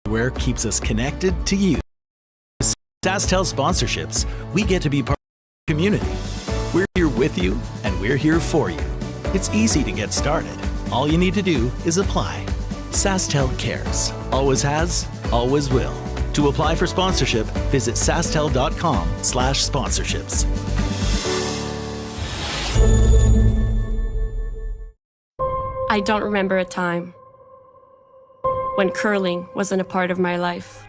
Where keeps us connected to you. SaskTel sponsorships, we get to be part of the community. We're here with you, and we're here for you. It's easy to get started. All you need to do is apply. SaskTel cares. Always has, always will. To apply for sponsorship, visit sasktel.com/sponsorships. I don't remember a time when curling wasn't a part of my life.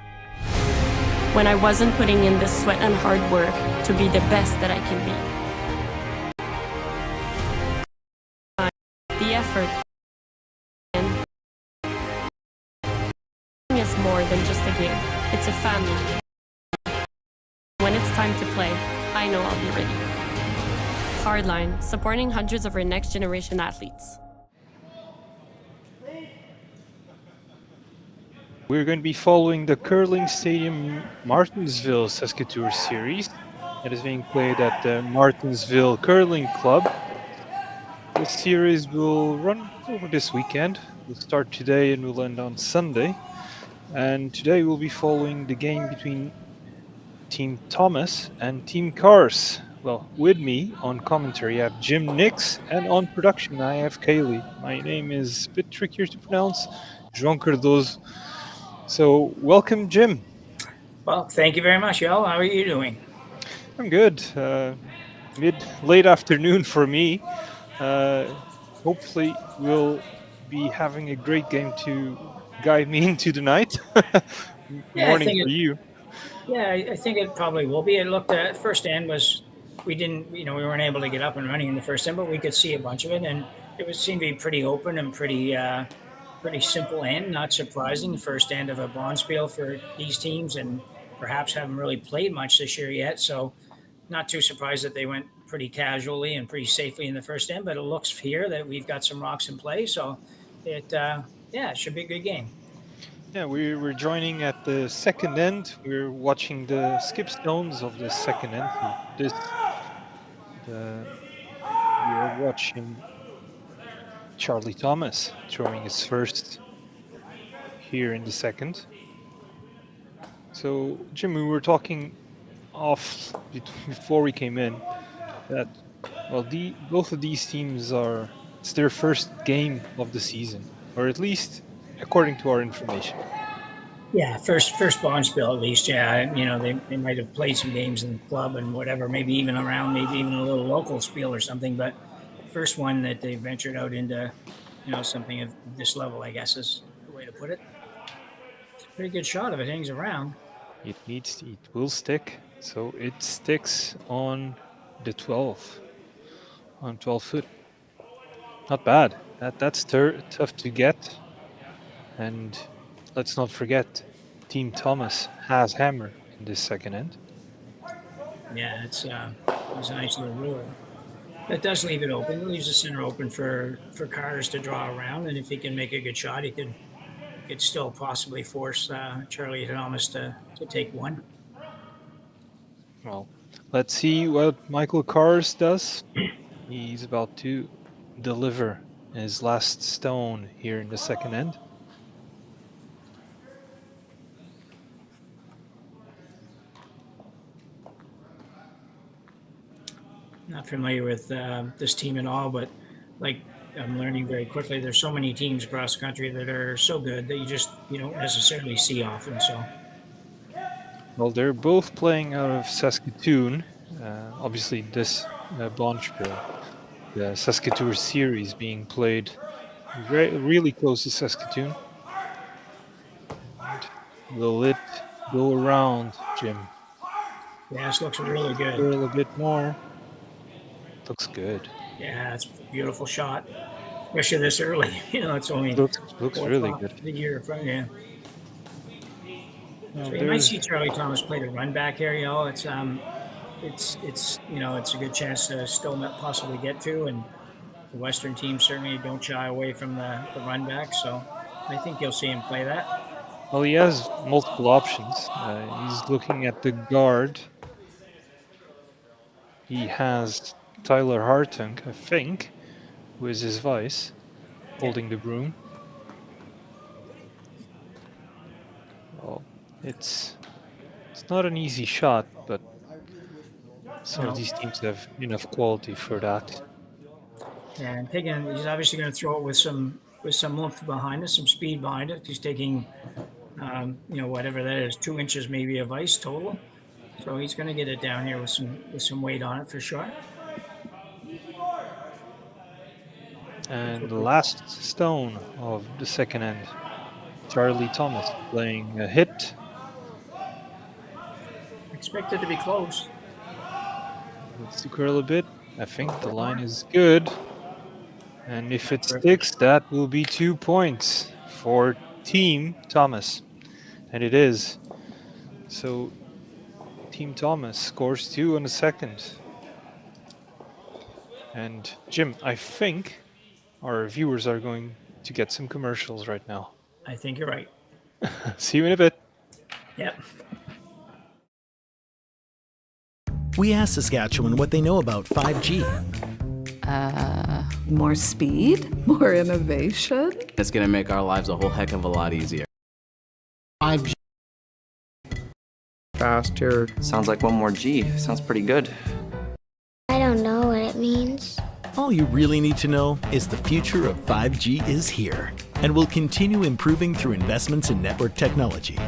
When I wasn't putting in the sweat and hard work to be the best that I can be. The effort is more than just a game. It's a family. When it's time to play, I know I'll be ready. Hardline, supporting hundreds of our next generation athletes. We're going to be following the Curling Stadium Martensville SaskTour series that is being played at the Martensville Curling Club. This series will run over this weekend. We'll start today and we'll end on Sunday. And today we'll be following the game between Team Thomas and Team Cars. Well, with me on commentary I have Jim Nix, and on production I have Cailey. My name is a bit trickier to pronounce, Joao Cardoso. So, welcome, Jim. Well, thank you very much, Joao. How are you doing? I'm good. Late afternoon for me. Hopefully, we'll be having a great game to guide me into the night. Morning for you. Yeah, I think it probably will be. It looked at first end was we weren't able to get up and running in the first end, but we could see a bunch of it, and it seemed to be pretty open and pretty simple end. Not surprising, first end of a bonspiel for these teams, and perhaps haven't really played much this year yet. So, not too surprised that they went pretty casually and pretty safely in the first end. But it looks here that we've got some rocks in play, so it should be a good game. Yeah, we're joining at the second end. We're watching the skip stones of the second end. We're watching Charley Thomas throwing his first here in the second. So, Jim, we were talking off before we came in that, well, both of these teams it's their first game of the season, or at least according to our information. Yeah, first bonspiel at least. Yeah, they might have played some games in the club and whatever, maybe even a little local spiel or something, but first one that they ventured out into, something of this level, I guess is the way to put it. It's a pretty good shot if it hangs around. It will stick. So it sticks on the 12 foot. Not bad. That's tough to get. And let's not forget, Team Thomas has hammer in this second end. Yeah, it's a nice little rule. That does leave it open. It leaves the center open for Cars to draw around, and if he can make a good shot, he could still possibly force Charley Thomas to take one. Well, let's see what Michael Cars does. He's about to deliver his last stone here in the second end. Not familiar with this team at all, but I'm learning very quickly. There's so many teams across the country that are so good that you don't necessarily see often. So, well, they're both playing out of Saskatoon. Obviously, this bonspiel, the Saskatoon series, being played really close to Saskatoon. And will it go around, Jim? Yeah, this looks really good. A little bit more. Looks good. Yeah, it's a beautiful shot, especially this early. It's only looks really good. The year, yeah. So you might see Charley Thomas play the run back here. It's a good chance to still possibly get to, and the Western teams certainly don't shy away from the run back. So I think you'll see him play that. Well, he has multiple options. He's looking at the guard. He has Tyler Hartung, I think, who is his vice, holding the broom. It's not an easy shot, but some No. of these teams have enough quality for that. Yeah, and he's obviously going to throw it with some oomph behind it, some speed behind it. He's taking, whatever that is, 2 inches maybe of ice total. So he's going to get it down here with some weight on it for sure. And the last stone of the second end, Charley Thomas playing a hit. Expected to be close. Let's curl a bit. I think the line is good. And if it sticks, that will be 2 points for Team Thomas. And it is. So Team Thomas scores 2 on the second. And Jim, I think our viewers are going to get some commercials right now. I think you're right. See you in a bit. Yep. We asked Saskatchewan what they know about 5G. More speed, more innovation. It's going to make our lives a whole heck of a lot easier. 5G. Faster. Sounds like one more G. Sounds pretty good. I don't know what it means. All you really need to know is the future of 5G is here and will continue improving through investments in network technology.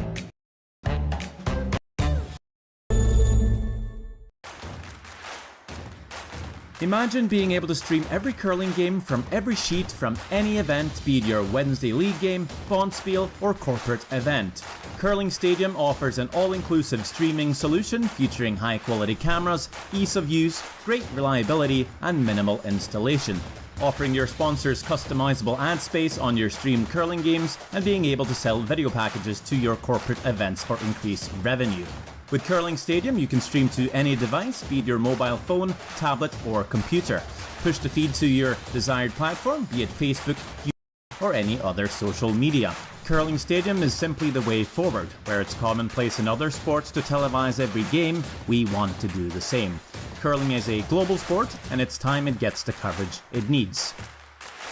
Imagine being able to stream every curling game from every sheet from any event, be it your Wednesday league game, bonspiel, or corporate event. Curling Stadium offers an all-inclusive streaming solution featuring high-quality cameras, ease of use, great reliability, and minimal installation. Offering your sponsors customizable ad space on your streamed curling games and being able to sell video packages to your corporate events for increased revenue. With Curling Stadium, you can stream to any device, be it your mobile phone, tablet, or computer. Push the feed to your desired platform, be it Facebook, YouTube, or any other social media. Curling Stadium is simply the way forward. Where it's commonplace in other sports to televise every game, we want to do the same. Curling is a global sport, and it's time it gets the coverage it needs.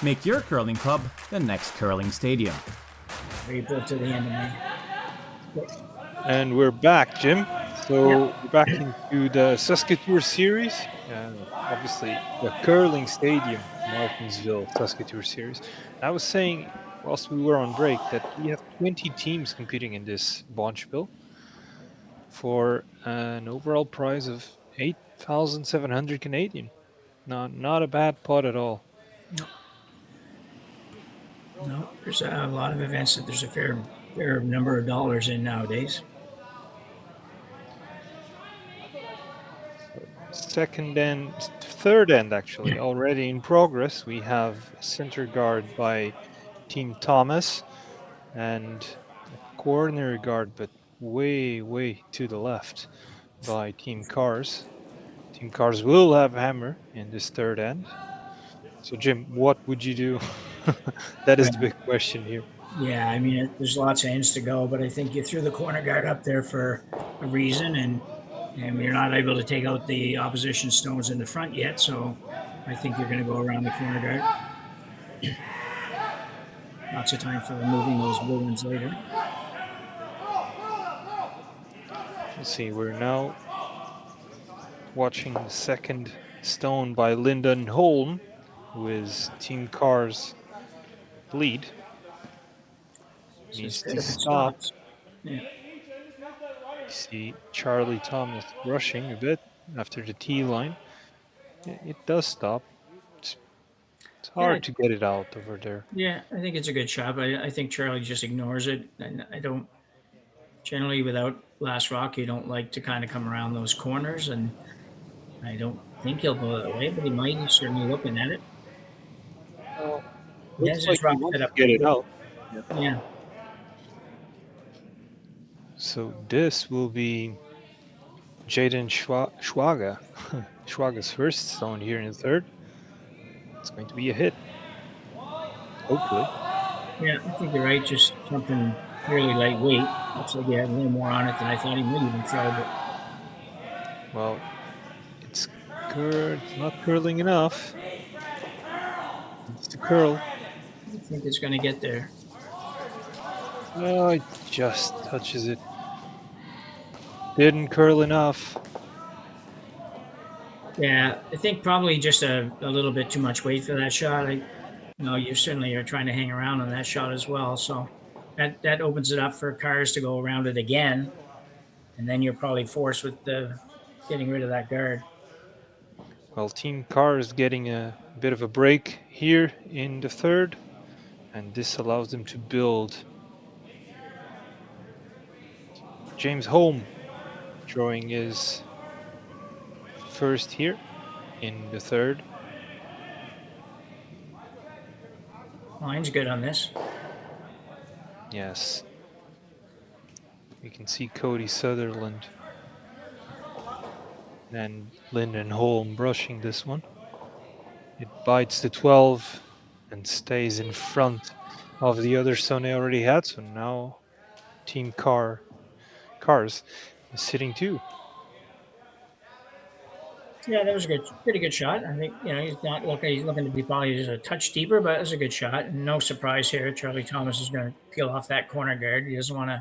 Make your curling club the next Curling Stadium. We built to the end of me. And we're back, Jim. So we're back into the SaskTour series. Obviously, the Curling Stadium, Martensville SaskTour series. I was saying, whilst we were on break, that we have 20 teams competing in this bonspiel for an overall prize of 8,700 Canadian. Not a bad pot at all. No, there's a lot of events that there's a fair number of dollars in nowadays. Third end actually already in progress. We have center guard by Team Thomas and a corner guard, but way to the left by Team Cars. Team Cars will have hammer in this third end. So Jim, what would you do? That is the big question here. Yeah, I mean, there's lots of ends to go, but I think you threw the corner guard up there for a reason, and you're not able to take out the opposition stones in the front yet, so I think you're going to go around the corner guard. Lots of time for removing those blue ones later. Let's see, we're now watching the second stone by Lyndon Holm, who is Team Cars lead. Needs to stop. Yeah. You see Charley Thomas rushing a bit after the tee line. It does stop. It's hard to get it out over there. Yeah, I think it's a good shot. I think Charley just ignores it. And I don't, generally without last rock, you don't like to kind of come around those corners. And I don't think he'll go that way, but he might. He's certainly looking at it. Looks like he wants to get it out. Yeah. So this will be Jaden Schwaga. Schwaga's first stone here in the third. It's going to be a hit. Hopefully. Yeah, I think you're right. Just something really lightweight. Looks like he had a little more on it than I thought he might even throw. But Well, it's not curling enough. It's to curl. I think it's going to get there. Oh, it just touches it. Didn't curl enough. Yeah, I think probably just a little bit too much weight for that shot. You certainly are trying to hang around on that shot as well. So that opens it up for cars to go around it again, and then you're probably forced with getting rid of that guard. Well, Team Car is getting a bit of a break here in the third, and this allows them to build. James Holm drawing his first here in the third. Line's good on this. Yes. We can see Cody Sutherland and Lyndon Holm brushing this one. It bites the 12 and stays in front of the other stone they already had. So now Team Cars is sitting too. Yeah, that was a pretty good shot. I think he's looking to be probably just a touch deeper, but it was a good shot. And no surprise here, Charlie Thomas is going to peel off that corner guard. He doesn't want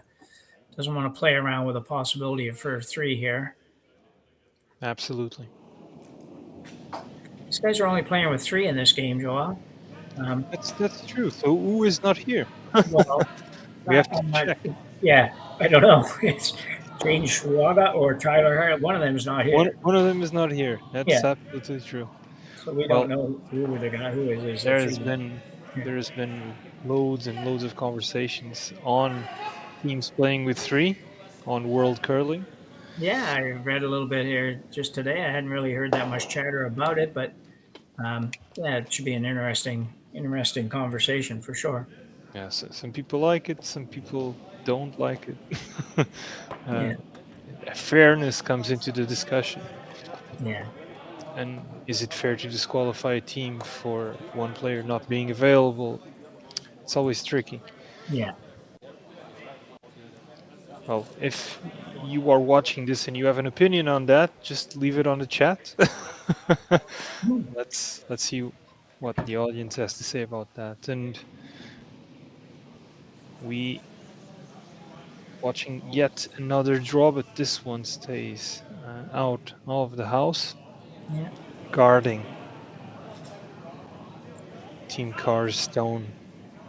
to play around with a possibility for 3 here. Absolutely. These guys are only playing with 3 in this game, Joao. That's true. So who is not here? Well, we have to check. Yeah, I don't know. It's Jaden Schwaga or Tyler Hart. One of them is not here. One of them is not here. That's absolutely true. So we don't know who the guy who is. There's been loads and loads of conversations on teams playing with 3 on World Curling. Yeah, I read a little bit here just today. I hadn't really heard that much chatter about it, but it should be an interesting conversation for sure. Yeah, so some people like it, some people don't like it. Fairness comes into the discussion. Yeah. And is it fair to disqualify a team for one player not being available? It's always tricky. Yeah. Well, if you are watching this and you have an opinion on that, just leave it on the chat. Let's see what the audience has to say about that. And we watching yet another draw, but this one stays out of the house. Yeah. Guarding Team Cars stone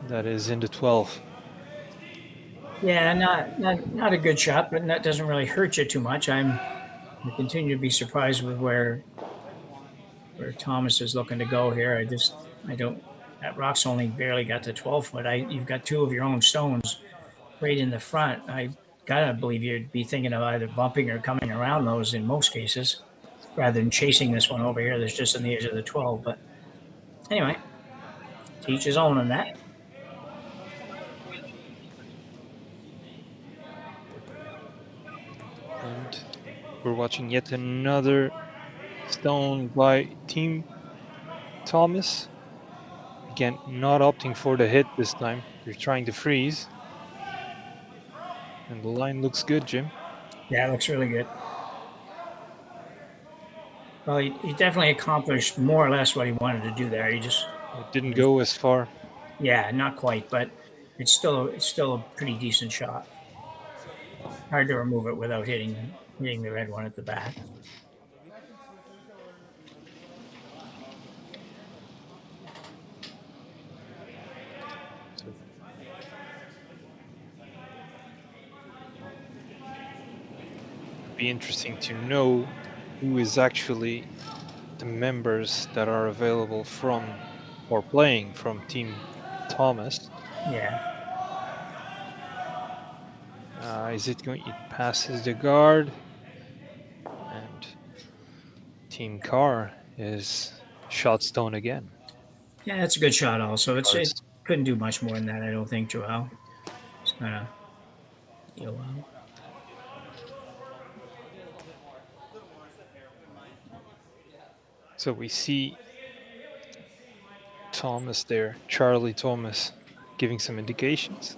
that is in the 12. Yeah, not a good shot, but that doesn't really hurt you too much. I continue to be surprised with where Thomas is looking to go here. That rock's only barely got to 12 foot. You've got 2 of your own stones right in the front. I gotta believe you'd be thinking of either bumping or coming around those in most cases, rather than chasing this one over here that's just on the edge of the 12. But anyway, to each his own on that. And we're watching yet another stone by Team Thomas. Again, not opting for the hit this time. They're trying to freeze. And the line looks good, Jim. Yeah, it looks really good. Well, he definitely accomplished more or less what he wanted to do there. It didn't go as far. Yeah, not quite, but it's still a pretty decent shot. Hard to remove it without hitting the red one at the back. Be interesting to know who is actually the members that are available from or playing from Team Thomas. Yeah. It passes the guard, and Team Car is shot stone again. Yeah, that's a good shot also. It couldn't do much more than that, I don't think, Joao. Just kind of go out. So we see Thomas there, Charley Thomas, giving some indications.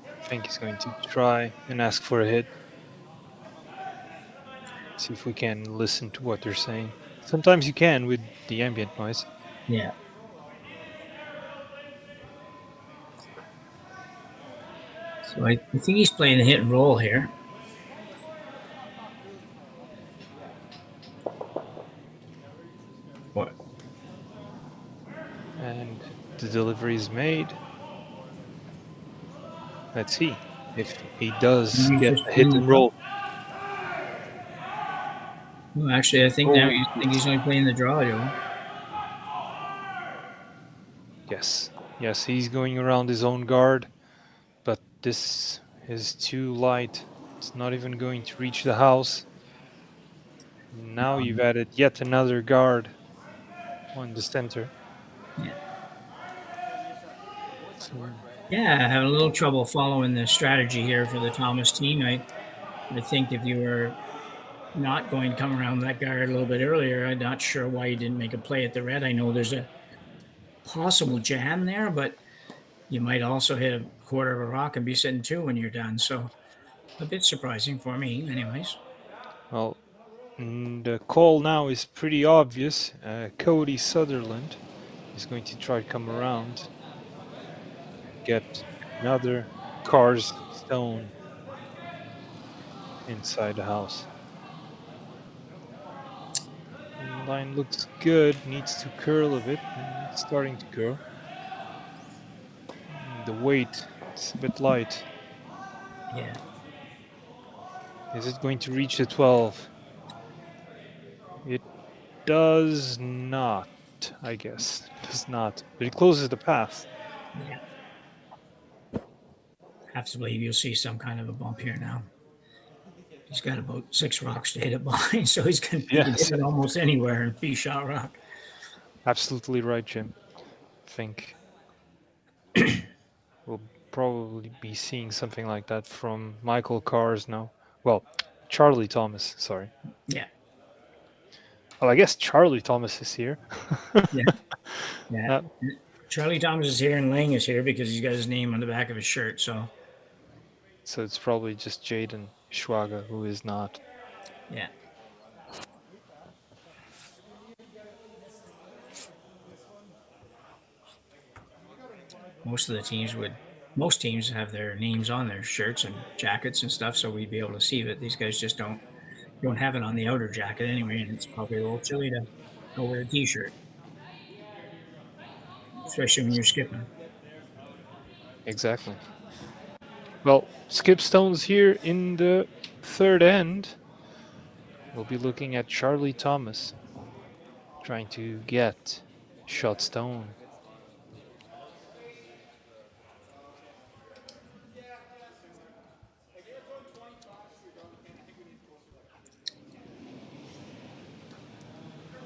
I think he's going to try and ask for a hit. See if we can listen to what they're saying. Sometimes you can with the ambient noise. Yeah. So I think he's playing a hit and roll here. And the delivery is made. Let's see if he does get a hit and roll. Well, actually, I think now you think he's only playing the draw, Joe. Yes, yes, he's going around his own guard, but this is too light. It's not even going to reach the house. Now you've added yet another guard on the center. Yeah. So, Yeah, I have a little trouble following the strategy here for the Thomas team. I think if you were not going to come around that guard a little bit earlier, I'm not sure why you didn't make a play at the red. I know there's a possible jam there, but you might also hit a quarter of a rock and be sitting 2 when you're done. So a bit surprising for me, anyways. well, the call now is pretty obvious. Cody Sutherland is going to try to come around, get another Cars stone inside the house. Line looks good, needs to curl a bit, and it's starting to curl. The weight is a bit light. Yeah. Is it going to reach the 12? It does not, I guess. It does not, but it closes the path. Yeah. Have to believe you'll see some kind of a bump here now. He's got about 6 rocks to hit it behind, so he's going to hit it almost anywhere in Fee-shot rock. Absolutely right, Jim. I think we'll probably be seeing something like that from Michael Cars now. Well, Charley Thomas, sorry. Yeah. Well, I guess Charley Thomas is here. Yeah. Charley Thomas is here and Lang is here because he's got his name on the back of his shirt, so it's probably just Jaden Schwager who is not. Yeah. Most teams have their names on their shirts and jackets and stuff, so we'd be able to see it. These guys just don't have it on the outer jacket anyway, and it's probably a little chilly to go wear a t-shirt, especially when you're skipping. Exactly. Well, skip stones here in the third end. We'll be looking at Charley Thomas trying to get shot stone.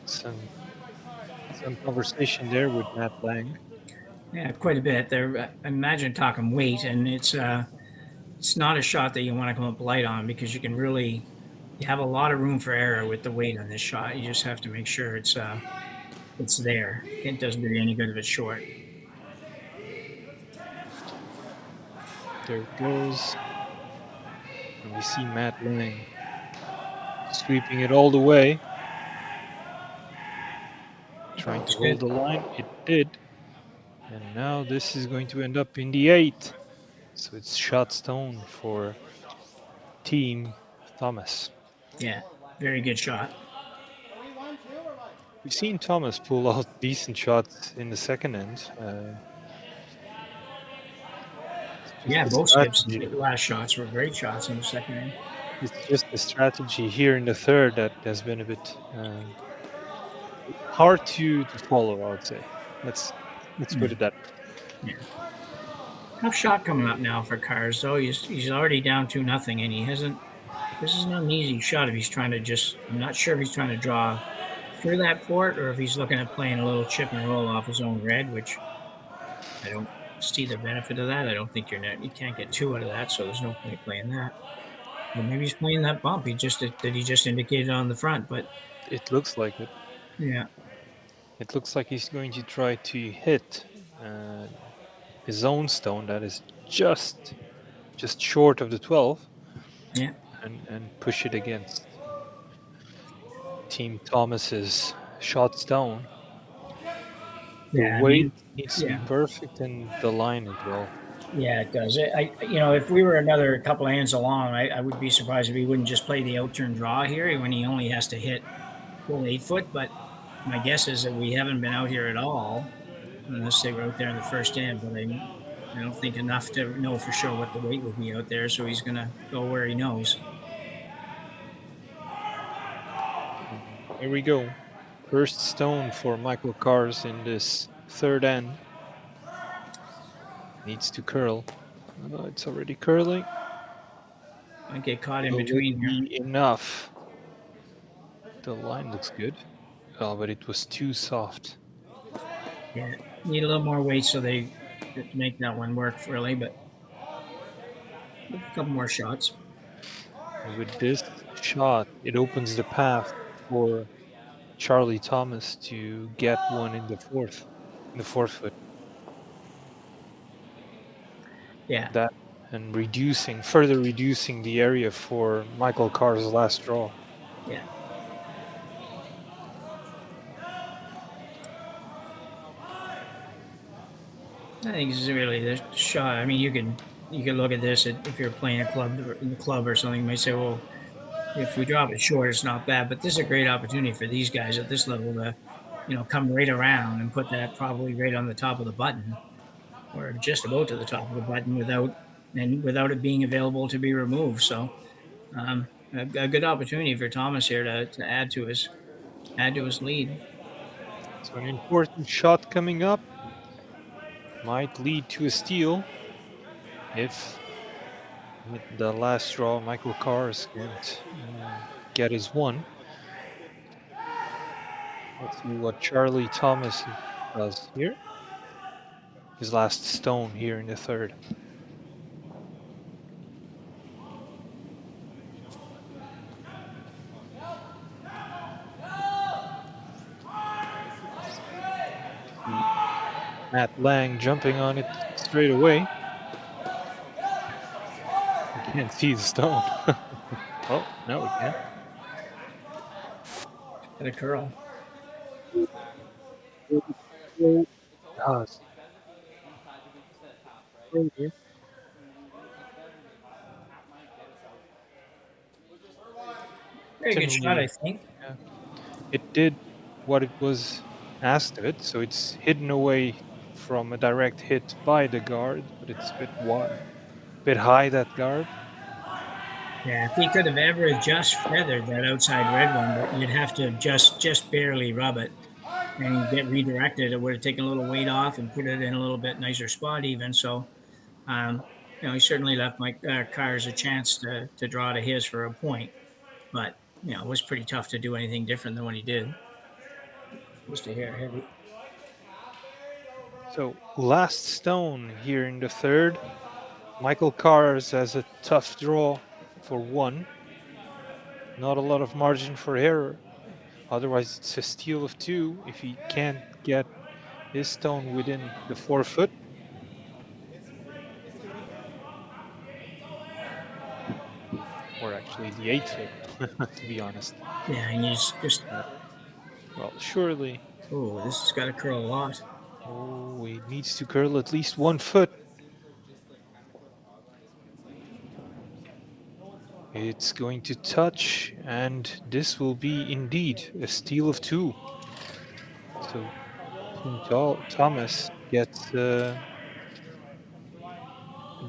Some conversation there with Matt Lang. Yeah, quite a bit. They're imagine talking weight, and it's not a shot that you want to come up light on because you have a lot of room for error with the weight on this shot. You just have to make sure it's there. It doesn't do you any good if it's short. There it goes. And we see Matt Lang sweeping it all the way. Trying to hold the line. It did. And now this is going to end up in the 8. So it's shot stone for Team Thomas. Yeah, very good shot. We've seen Thomas pull out decent shots in the second end. Both skips last shots were great shots in the second end. It's just the strategy here in the third that has been a bit hard to follow, I would say. Let's put it that way. Yeah. Tough shot coming up now for Cars, though. He's already down 2-0, and he hasn't. This is not an easy shot if he's trying to I'm not sure if he's trying to draw through that port or if he's looking at playing a little chip and roll off his own red, which I don't see the benefit of that. I don't think you can't get 2 out of that, so there's no point playing that. Or maybe he's playing that bump he just indicated on the front, but it looks like it. Yeah. It looks like he's going to try to hit his own stone that is just short of the 12. Yeah. And push it against Team Thomas's shot stone. The weight needs to be perfect and the line as well. Yeah, it does. If we were another couple of hands along, I would be surprised if he wouldn't just play the out-turn draw here when he only has to hit full 8 foot. But my guess is that we haven't been out here at all. unless they were out there in the first end. But I don't think enough to know for sure what the weight would be out there. So he's going to go where he knows. Here we go. First stone for Michael Kars in this third end. Needs to curl. It's already curling. Might get caught in Will between it here. be enough? The line looks good. Oh, but it was too soft. Yeah, need a little more weight so they make that one work really, but a couple more shots. With this shot, it opens the path for Charley Thomas to get one in the fourth foot. Yeah. That and further reducing the area for Michael Carr's last draw. Yeah. I think this is really the shot. I mean, you can look at this if you're playing in the club or something. You might say, well, if we drop it short, it's not bad. But this is a great opportunity for these guys at this level to, come right around and put that probably right on the top of the button, or just about to the top of the button without it being available to be removed. So, a good opportunity for Thomas here to add to his lead. So an important shot coming up. Might lead to a steal if with the last draw Michael Kars can't get his one. Let's see what Charley Thomas does here. His last stone here in the third. Matt Lang jumping on it straight away. You can't see the stone. Oh, now we can. Got a curl. Very good shot, I think. Yeah. It did what it was asked of it, so it's hidden away from a direct hit by the guard, but it's a bit wide, bit high, that guard. Yeah, if he could have ever just feathered that outside red one, but you'd have to just barely rub it and get redirected. It would have taken a little weight off and put it in a little bit nicer spot even. So, he certainly left Mike Kars a chance to draw to his for a point, but it was pretty tough to do anything different than what he did. Just a hair heavy. So last stone here in the third. Michael Kars has a tough draw for one. Not a lot of margin for error. Otherwise, it's a steal of two if he can't get his stone within the 4 foot. Or actually the 8 foot, to be honest. Yeah, and he's just. Well, surely. Oh, this has got to curl a lot. Oh, he needs to curl at least 1 foot. It's going to touch, and this will be indeed a steal of two. So Thomas gets a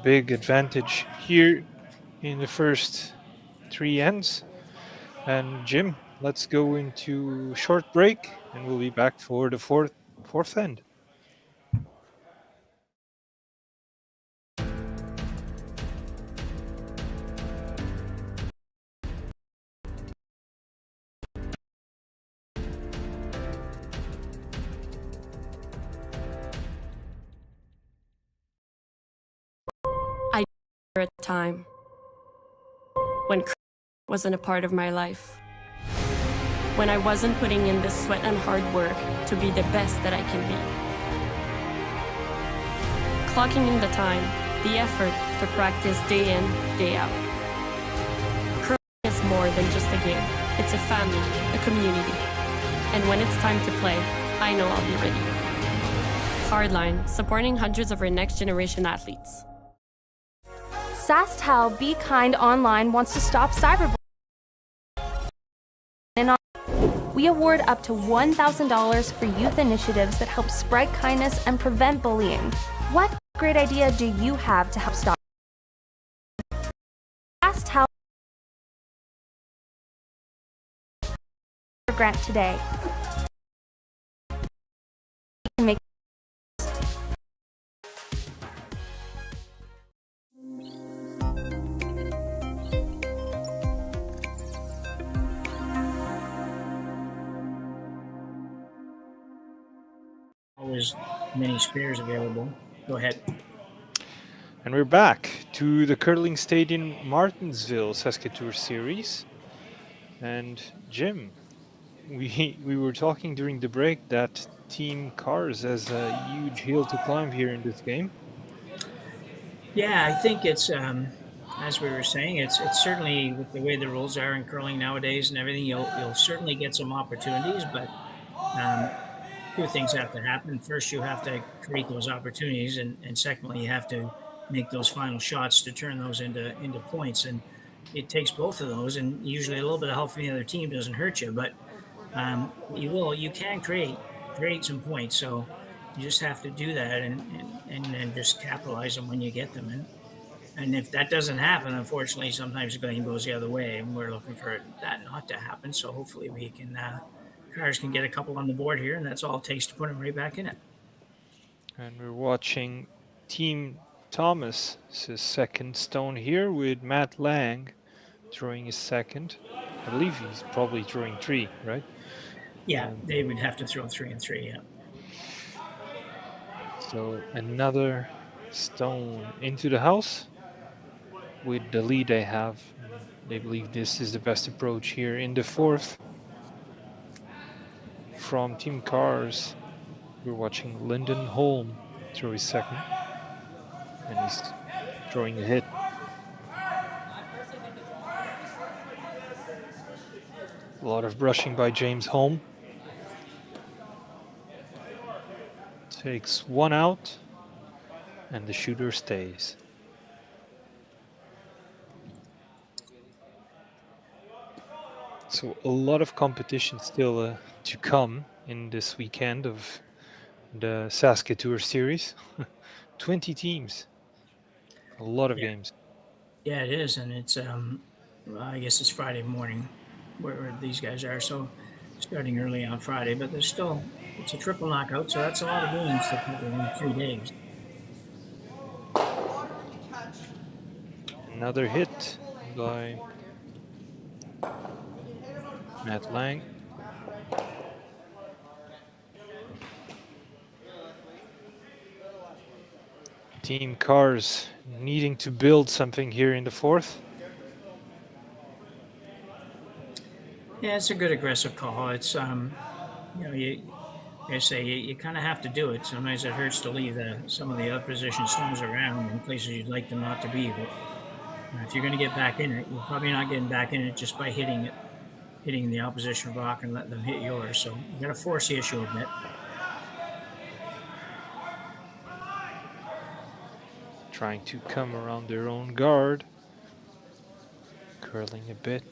big advantage here in the first 3 ends. And Jim, let's go into short break, and we'll be back for the fourth end. A time when wasn't a part of my life, when I wasn't putting in the sweat and hard work to be the best that I can be. Clocking in the time, the effort to practice day in, day out. Curling is more than just a game. It's a family, a community. And when it's time to play, I know I'll be ready. Hardline, supporting hundreds of our next generation athletes. SaskTel Be Kind Online wants to stop cyberbullying. We award up to $1,000 for youth initiatives that help spread kindness and prevent bullying. What great idea do you have to help stop? SaskTel grant today. Make Always many spares available. Go ahead. And we're back to the Curling Stadium Martensville SaskTour series. And Jim, we were talking during the break that Team Cars has a huge hill to climb here in this game. Yeah, I think it's as we were saying, it's certainly with the way the rules are in curling nowadays and everything, you'll certainly get some opportunities, but two things have to happen. First, you have to create those opportunities, and secondly, you have to make those final shots to turn those into points. And it takes both of those, and usually a little bit of help from the other team doesn't hurt you, but you can create some points. So you just have to do that and then just capitalize them when you get them. And if that doesn't happen, unfortunately, sometimes the game goes the other way, and we're looking for that not to happen. So hopefully we can Cars can get a couple on the board here, and that's all it takes to put them right back in it. And we're watching Team Thomas' second stone here with Matt Lang throwing his second. I believe he's probably throwing 3, right? Yeah, they would have to throw 3 and 3, yeah. So another stone into the house with the lead they have. They believe this is the best approach here in the fourth. From Team Cars, we're watching Lyndon Holm throw his second. And he's throwing a hit. A lot of brushing by James Holm. Takes one out, and the shooter stays. So a lot of competition still to come in this weekend of the SaskTour series. 20 teams, a lot of games. Yeah, it is, and it's well, I guess it's Friday morning where these guys are, so starting early on Friday, but there's still, it's a triple knockout, so that's a lot of games to cover in 3 days. Another hit by Matt Lang. Team Cars needing to build something here in the fourth. Yeah, it's a good aggressive call. It's you kind of have to do it. Sometimes it hurts to leave some of the opposition stones around in places you'd like them not to be. But if you're going to get back in it, you're probably not getting back in it just by hitting the opposition rock and letting them hit yours. So you got to force the issue a bit. Trying to come around their own guard. Curling a bit.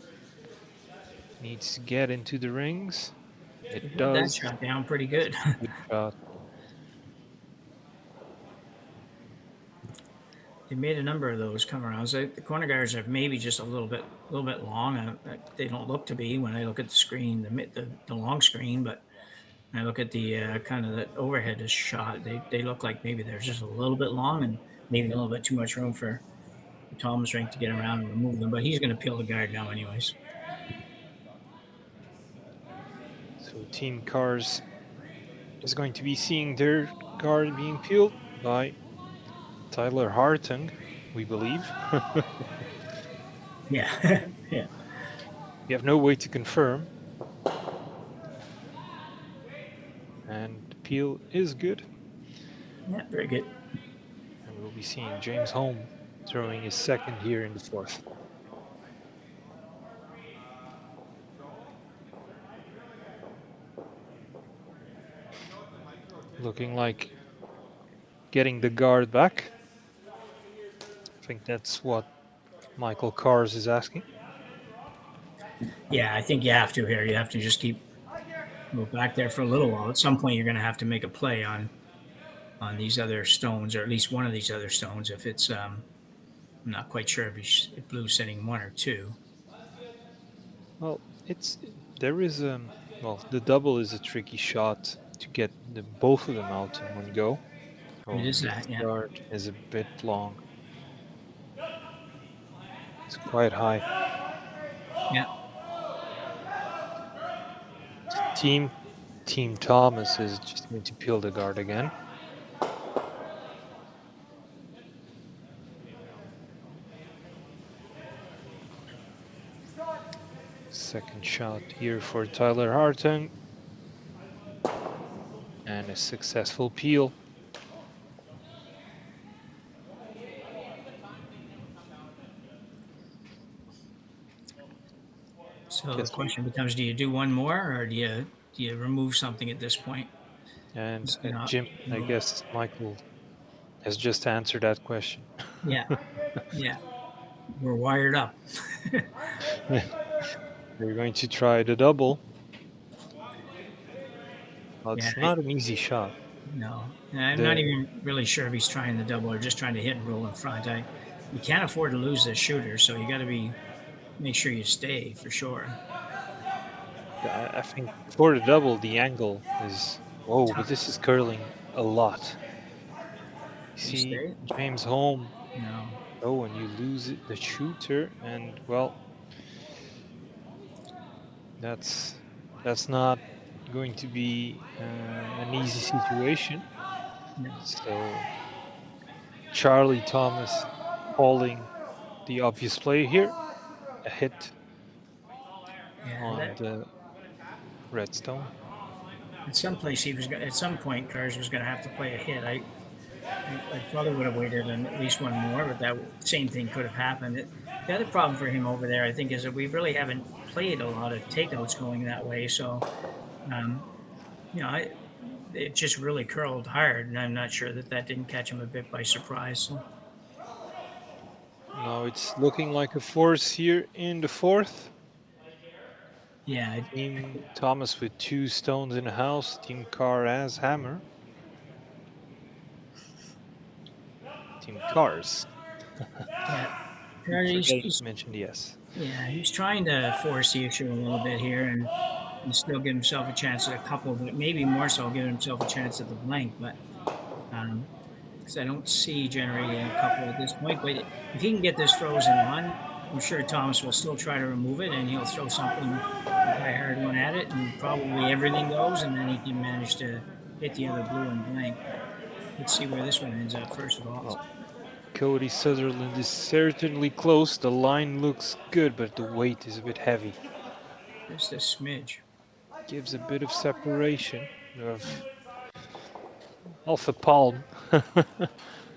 Needs to get into the rings. It does. That shot down pretty good. Good shot. They made a number of those come around. So the corner guards are maybe just a little bit long. They don't look to be when I look at the screen, the long screen. But when I look at the kind of the overhead shot, they look like maybe they're just a little bit long and maybe a little bit too much room for Tom's rink to get around and remove them. But he's going to peel the guard now, anyways. So Team Cars is going to be seeing their guard being peeled by Tyler Hartung, we believe. Yeah, yeah. We have no way to confirm. And the peel is good. Yeah, very good. And we'll be seeing James Holm throwing his second here in the fourth. Looking like getting the guard back. I think that's what Michael Cars is asking. Yeah, I think you have to here. You have to just keep go back there for a little while. At some point, you're going to have to make a play on these other stones, or at least one of these other stones. If it's, I'm not quite sure if Blue's setting 1 or 2. Well, there is well, the double is a tricky shot to get both of them out in one go. It is that, yeah. Guard is a bit long. It's quite high. Yeah. Team Thomas is just going to peel the guard again. Second shot here for Tyler Hartung. And a successful peel. So the question becomes: do you do one more, or do you remove something at this point? And Jim, I guess Michael has just answered that question. Yeah, yeah, we're wired up. We're going to try the double. Well, it's Yeah, not an easy shot. No, and I'm not even really sure if he's trying the double or just trying to hit and roll in front. You can't afford to lose this shooter, so you got to make sure you stay for sure. I think for the double, the angle is but this is curling a lot. See, James home. No. Oh, and you lose the shooter, and well, that's not going to be an easy situation. No. So Charley Thomas calling the obvious play here, a hit on the redstone. At some point, Cars was going to have to play a hit. I probably would have waited at least one more, but that same thing could have happened. The other problem for him over there, I think, is that we really haven't played a lot of takeouts going that way. So, it just really curled hard, and I'm not sure that didn't catch him a bit by surprise. So. Now it's looking like a force here in the fourth. Yeah. Team Thomas with 2 stones in the house. Team Carr has hammer. Team Cars. Yeah. He's mentioned yes. Yeah, he's trying to force the issue a little bit here and still give himself a chance at a couple, but maybe more so give himself a chance at the blank. But because I don't see generating a couple at this point. But if he can get this frozen on, I'm sure Thomas will still try to remove it, and he'll throw something a hard one at it, and probably everything goes, and then he can manage to hit the other blue and blank. Let's see where this one ends up first of all. Well, Cody Sutherland is certainly close. The line looks good, but the weight is a bit heavy. Just a smidge. Gives a bit of separation off a palm.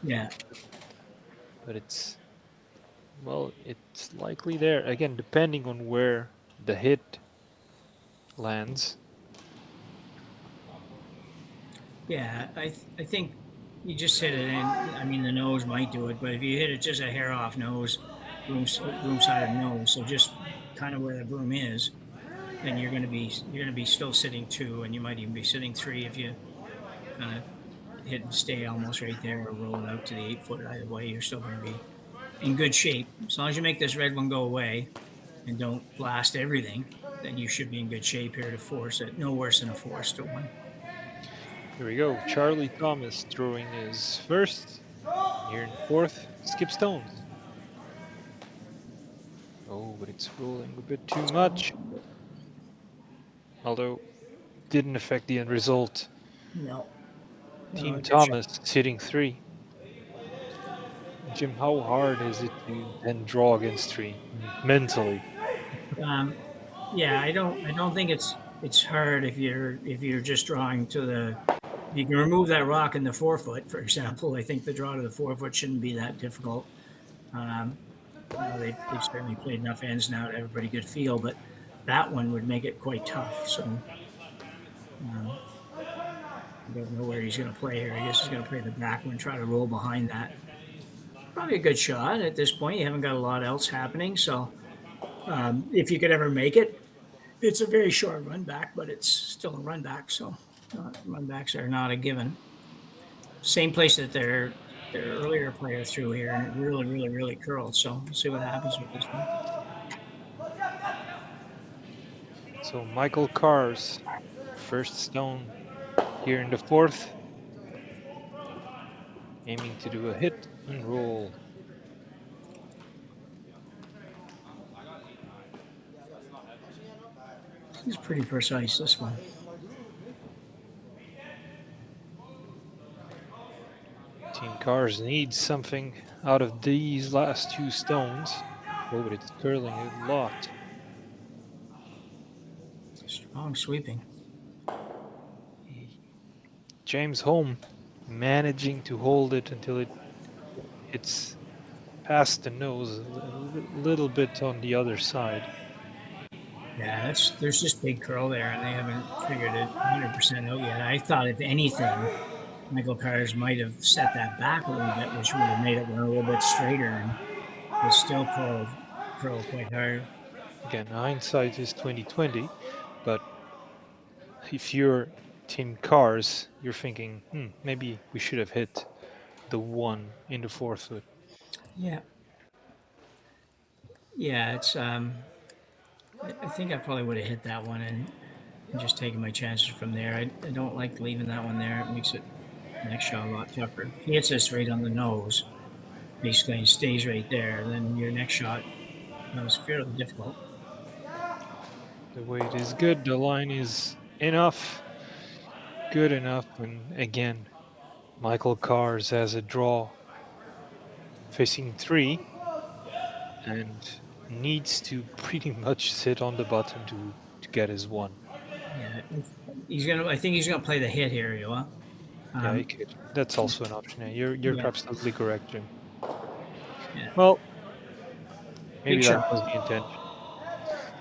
Yeah. But it's likely there. Again, depending on where the hit lands. Yeah, I think you just hit it in. I mean, the nose might do it, but if you hit it just a hair off nose, broom side of nose, so just kind of where the broom is, then you're going to be still sitting 2, and you might even be sitting 3 if you kind of hit and stay almost right there or roll it out to the 8-foot. Either way, you're still going to be in good shape. As long as you make this red one go away and don't blast everything, then you should be in good shape here to force it. No worse than a force to 1. Here we go. Charley Thomas throwing his first. Here in fourth, skip stones. Oh, but it's rolling a bit too much. Although, didn't affect the end result. No. Team Thomas hitting 3. Jim, how hard is it to then draw against 3 mentally? Yeah, I don't think it's hard if you're just drawing to the. You can remove that rock in the 4-foot, for example. I think the draw to the 4-foot shouldn't be that difficult. They've certainly played enough ends now to have a pretty good feel, but that one would make it quite tough. So I don't know where he's going to play here. I guess he's going to play the back one, try to roll behind that. Probably a good shot at this point. You haven't got a lot else happening, so if you could ever make it, It's a very short run back, but it's still a run back. So run backs are not a given. Same place that their earlier player threw here, and it really curled. So we'll see what happens with this one. So Michael Carr's first stone here in the fourth, aiming to do a hit and roll. He's pretty precise, this one. Team Cars needs something out of these last two stones. Oh, but it's curling a lot. Strong sweeping. James Holm managing to hold it until it's past the nose, a little bit on the other side. Yeah, there's just big curl there, and they haven't figured it 100% out yet. I thought, if anything, Michael Carr's might have set that back a little bit, which would have made it run a little bit straighter, and it still curled quite hard. Again, hindsight is 20/20, but if you're Team Cars, you're thinking, maybe we should have hit the one in the fourth foot. Yeah. Yeah, it's I think I probably would have hit that one and just taken my chances from there. I don't like leaving that one there. It makes it next shot a lot tougher. If he hits this right on the nose, basically, and stays right there, then your next shot was fairly difficult. The weight is good, the line is enough, good enough, and again, Michael Carrs has a draw facing 3 and needs to pretty much sit on the button to get his one. Yeah, I think he's gonna play the hit here, Joao. Yeah, he could. That's also an option. You're Yeah. absolutely correct, Jim. Yeah. Well, maybe Big that shot. was the intent.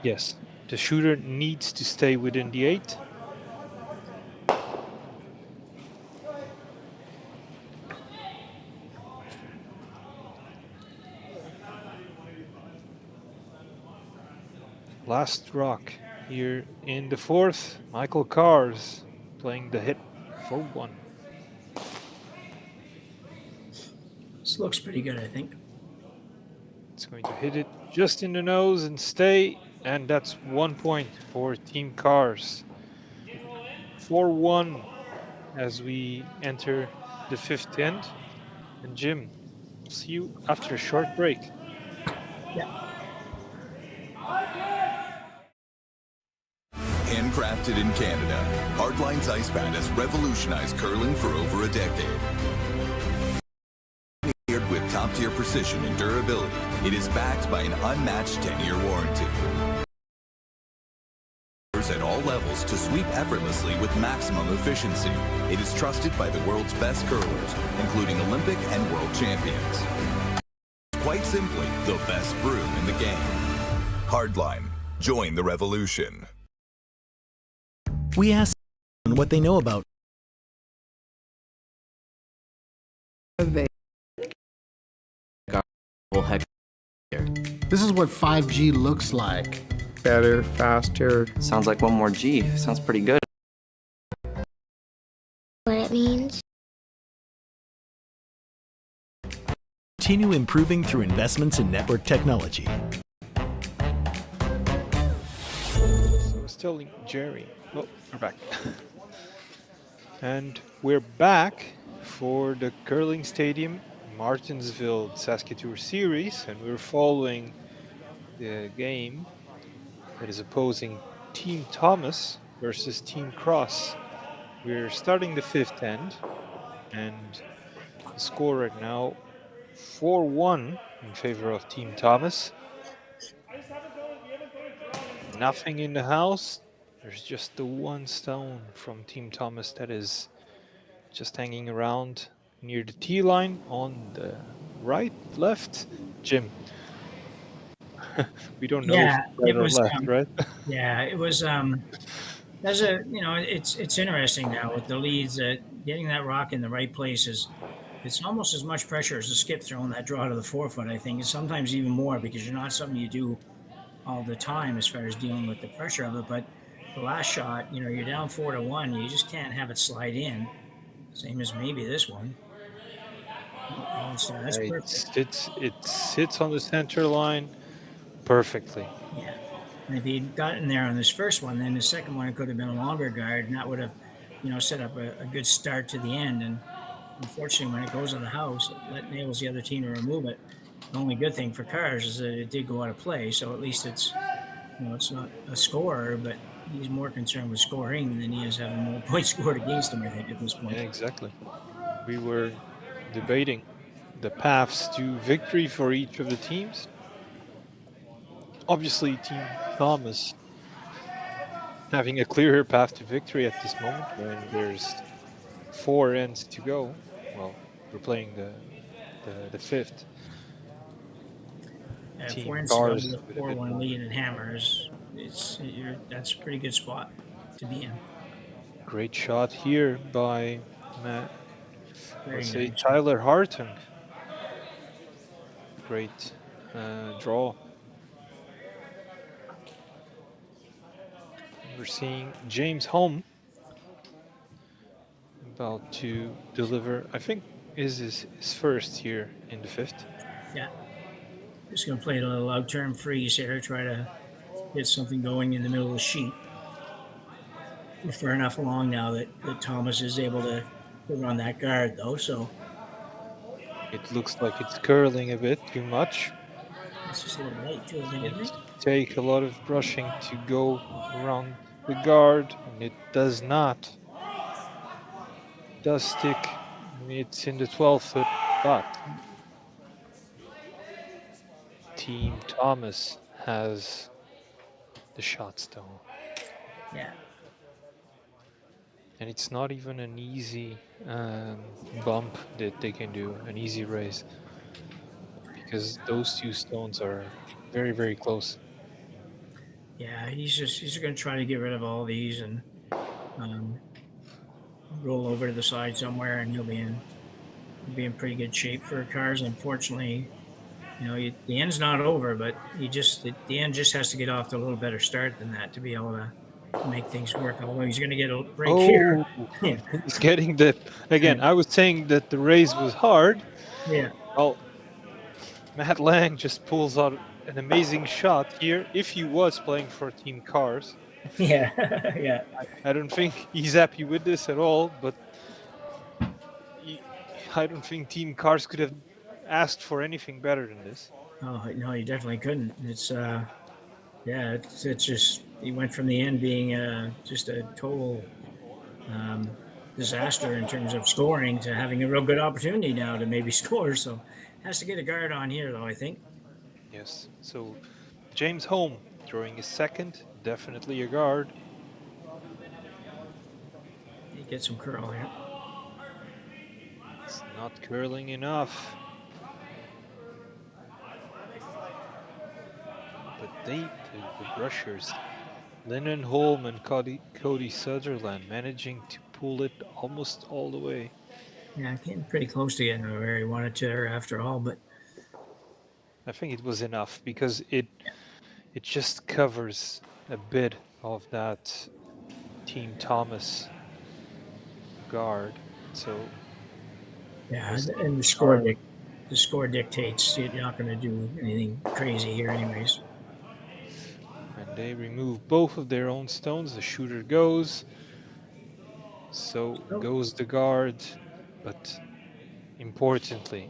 Yes, the shooter needs to stay within the 8. Last rock here in the fourth. Michael Carrs playing the hit for 1. This looks pretty good, I think. It's going to hit it just in the nose and stay, and that's 1 point for Team Cars. 4-1 as we enter the 5th end. And Jim, see you after a short break. Yeah. Handcrafted in Canada, Hardline's Ice Pad has revolutionized curling for over a decade. Engineered with top-tier precision and durability, it is backed by an unmatched 10-year warranty. At all levels to sweep effortlessly with maximum efficiency. It is trusted by the world's best curlers, including Olympic and world champions. Quite simply, the best broom in the game. Hardline. Join the revolution. We asked what they know about Whole heck here. This is what 5G looks like. Better, faster. Sounds like one more G. Sounds pretty good. What it means? continue improving through investments in network technology. So still Jerry. Oh, we're back. And we're back for the Curling Stadium Martensville SaskTour series, and we're following the game that is opposing Team Thomas versus Team Cross. We're starting the fifth end, and the score right now 4-1 in favor of Team Thomas. Nothing in the house. There's just the one stone from Team Thomas that is just hanging around near the T line on the right, left. Jim, we don't know Yeah, if right it or was, left, right? Yeah, it was. There's a, it's interesting now with the leads. Getting that rock in the right place it's almost as much pressure as a skip throwing that draw to the 4 foot. I think sometimes even more, because you're not something you do all the time as far as dealing with the pressure of it. But the last shot, you know, you're down 4-1. You just can't have it slide in. Same as maybe this one. So that's perfect. It sits on the center line perfectly. Yeah. And if he'd gotten there on this first one, then the second one could have been a longer guard, and that would have, you know, set up a good start to the end. And unfortunately, when it goes in the house, it enables the other team to remove it. The only good thing for Cars is that it did go out of play, so at least it's, you know, it's not a scorer, but he's more concerned with scoring than he is having more points scored against him, I think, at this point. Yeah, exactly. We were debating the paths to victory for each of the teams. Obviously, Team Thomas having a clearer path to victory at this moment when there's 4 ends to go. Well, we're playing the fifth. Team 4 ends with a 4-1 lead and hammers, that's a pretty good spot to be in. Great shot here by let's say nice. Tyler Hartung. Great draw. We're seeing James Home about to deliver, I think is his first here in the fifth. Yeah. Just going to play a little out turn freeze here, try to get something going in the middle of the sheet. We're far enough along now that Thomas is able to put on that guard, though, so. It looks like it's curling a bit too much. It's just a little light, too, I think, isn't it? Take a lot of brushing to go around the guard, and it does not. It does stick. It's in the 12-foot, but Team Thomas has the shot stone. Yeah. And it's not even an easy bump that they can do, an easy raise, because those two stones are very, very close. Yeah, he's going to try to get rid of all these and roll over to the side somewhere, and he'll be in pretty good shape for Cars. Unfortunately, you know, the end's not over, but the end just has to get off to a little better start than that to be able to make things work. Although he's going to get a break here. Yeah. He's getting the again. I was saying that the raise was hard. Yeah. Well, Matt Lang just pulls out an amazing shot here. If he was playing for Team Cars, yeah, yeah. I don't think he's happy with this at all. But I don't think Team Cars could have asked for anything better than this. Oh no, he definitely couldn't. It's it's just he went from the end being just a total disaster in terms of scoring to having a real good opportunity now to maybe score. So has to get a guard on here, though, I think. Yes. So James Home throwing his second, definitely a guard. He gets some curl here. It's not curling enough. But the brushers, Lennon Holm and Cody Sutherland, managing to pull it almost all the way. Yeah, getting pretty close to getting where he wanted to after all, but I think it was enough because it just covers a bit of that Team Thomas guard. So yeah, and the score dictates you're not going to do anything crazy here, anyways. And they remove both of their own stones. The shooter goes. So goes the guard. But importantly,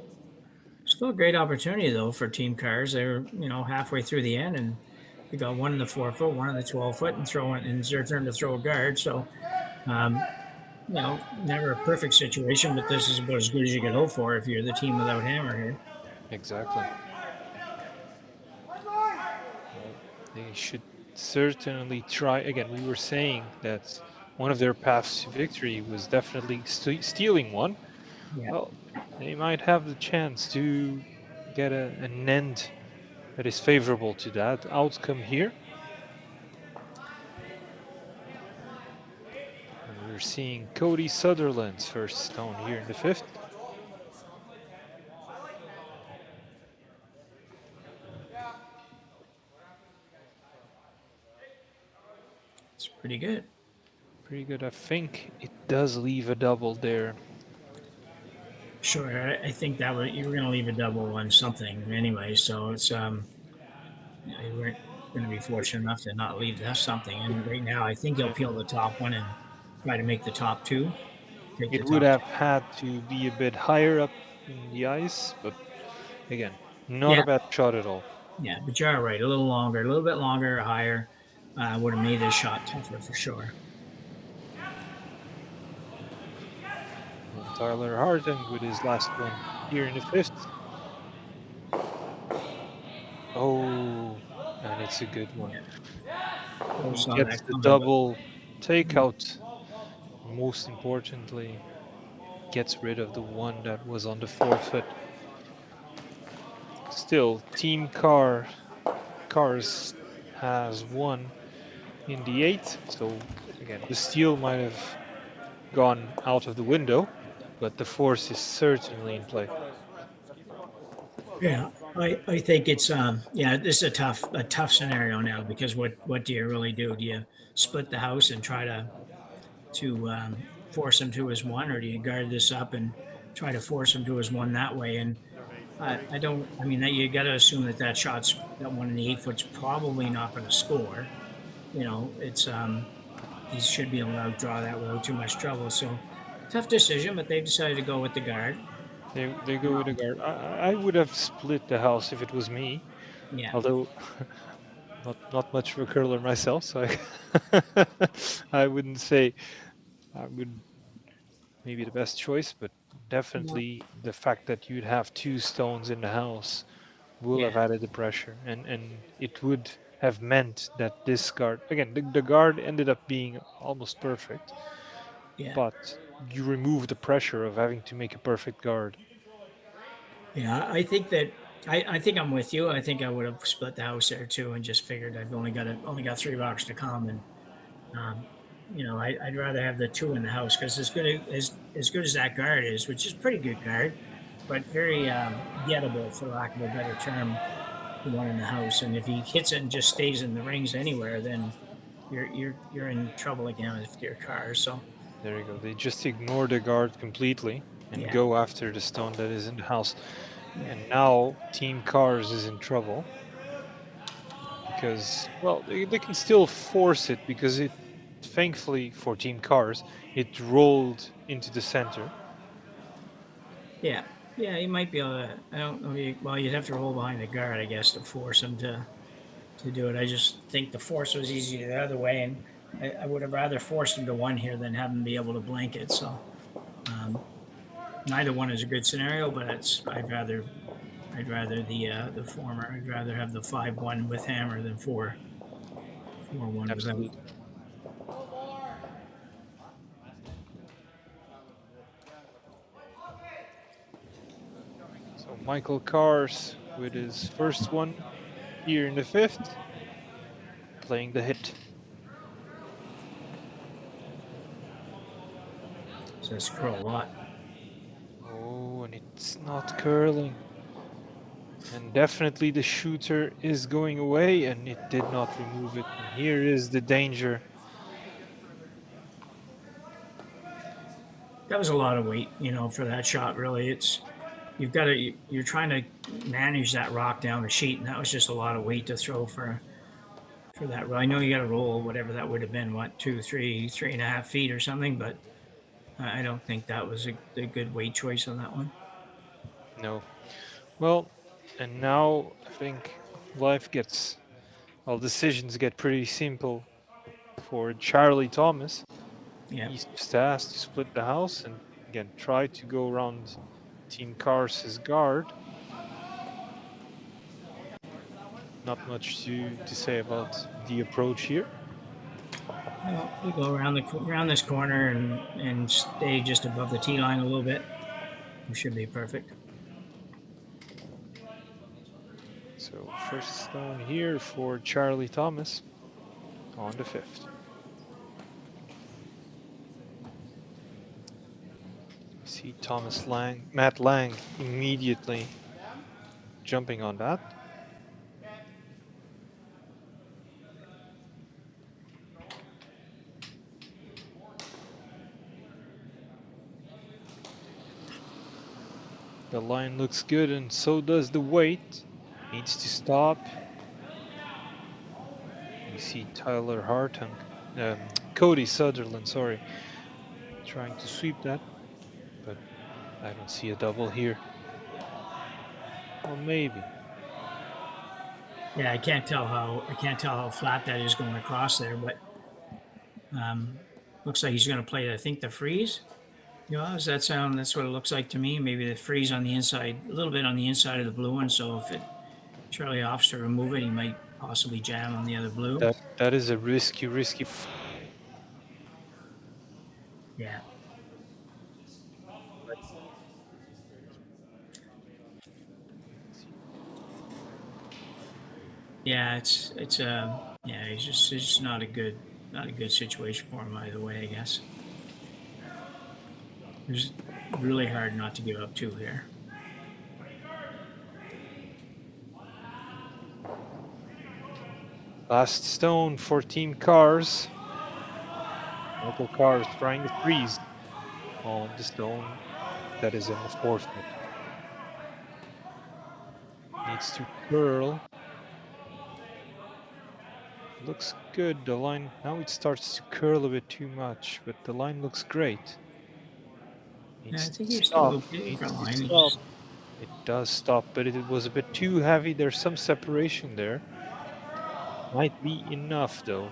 still a great opportunity though for Team Cars. They're halfway through the end, and they got one in the 4-foot, one in the 12-foot, and it's their turn to throw a guard. So, never a perfect situation, but this is about as good as you could hope for if you're the team without hammer here. Exactly. They should certainly try. Again, we were saying that one of their paths to victory was definitely stealing one. Yeah. Well, they might have the chance to get an end that is favorable to that outcome here. And we're seeing Cody Sutherland's first stone here in the fifth. Pretty good. Pretty good. I think it does leave a double there. Sure, I think that you were going to leave a double on something anyway, so it's you weren't going to be fortunate enough to not leave that something. And right now, I think he'll peel the top one and try to make the top two. Take the It would top have two. had to be a bit higher up in the ice, but again, not Yeah, a bad shot at all. yeah, but you're right. A little longer, a little bit longer, higher would have made this shot tougher for sure. And Tyler Harden with his last one here in the fifth. Oh, and it's a good one. Oh, He saw gets that the coming, but double takeout. Most importantly, gets rid of the one that was on the forefoot. Still, Team Cars has won in the eighth. So again, the steal might have gone out of the window, but the force is certainly in play. yeah, I think it's yeah, this is a tough scenario now because what do you really do? Do you split the house and try to force him to his one, or do you guard this up and try to force him to his one that way? And I don't. I mean, that you got to assume that one in the 8 foot's probably not going to score. You know, it's he should be able to outdraw that without too much trouble. So tough decision, but they've decided to go with the guard. They go with the guard. I would have split the house if it was me, Yeah, although not much of a curler myself, so I, I wouldn't say I would maybe the best choice, but definitely the fact that you'd have two stones in the house will have yeah, added the pressure, and it would have meant that this guard again the guard ended up being almost perfect, yeah. but you remove the pressure of having to make a perfect guard. Yeah, I think that I think I'm with you. I think I would have split the house there too, and just figured I've only got 3 rocks to come, and um, you know I'd rather have the two in the house because as good as that guard is, which is pretty good guard, but very gettable for lack of a better term, the one in the house. And if he hits it and just stays in the rings anywhere, then you're in trouble again with your car. So There you go. They just ignore the guard completely and yeah, go after the stone that is in the house. yeah, And now Team Cars is in trouble because, well, they can still force it because it, thankfully for Team Cars, it rolled into the center. yeah. Yeah, he might be able to. I don't know. Well, you'd have to roll behind the guard, I guess, to force him to do it. I just think the force was easier the other way, and I would have rather forced him to one here than have him be able to blank it. So neither one is a good scenario, but I'd rather the former. I'd rather have the 5-1 with hammer than 4-1 without. Absolutely. So Michael Cars with his first one here in the fifth, playing the hit. So it's curl a lot. Oh, and it's not curling. And definitely the shooter is going away, and it did not remove it. And here is the danger. That was a lot of weight, for that shot. Really, you're trying to manage that rock down the sheet, and that was just a lot of weight to throw for that. I know you got to roll whatever that would have been, 2, 3, 3.5 feet or something, but I don't think that was a good weight choice on that one. No. Well, and now I think decisions get pretty simple for Charley Thomas. Yeah. He's just asked to split the house and again try to go around Team Cars' guard. Not much to say about the approach here. Well, we go around this corner and stay just above the tee line a little bit. We should be perfect. So first stone here for Charley Thomas on the fifth. See Matt Lang immediately jumping on that. The line looks good, and so does the weight. Needs to stop. You see Tyler Hart and Cody Sutherland, sorry, trying to sweep that, but I don't see a double here. Or maybe. Yeah, I can't tell how flat that is going across there, but looks like he's going to play. I think the freeze. Does that sound? That's what it looks like to me. Maybe the freeze on the inside, a little bit on the inside of the blue one. So if Charley opts to remove it, he might possibly jam on the other blue. That is a risky. Yeah. Yeah, it's just not a good situation for him either way, I guess. It's really hard not to give up two here. Last stone for Team Cars. Local Cars trying to freeze on the stone that is in the forfeit. Needs to curl. Looks good. The line now it starts to curl a bit too much, but the line looks great. Yeah, I think he's still okay for line. It does stop, but it was a bit too heavy. There's some separation there. Might be enough though.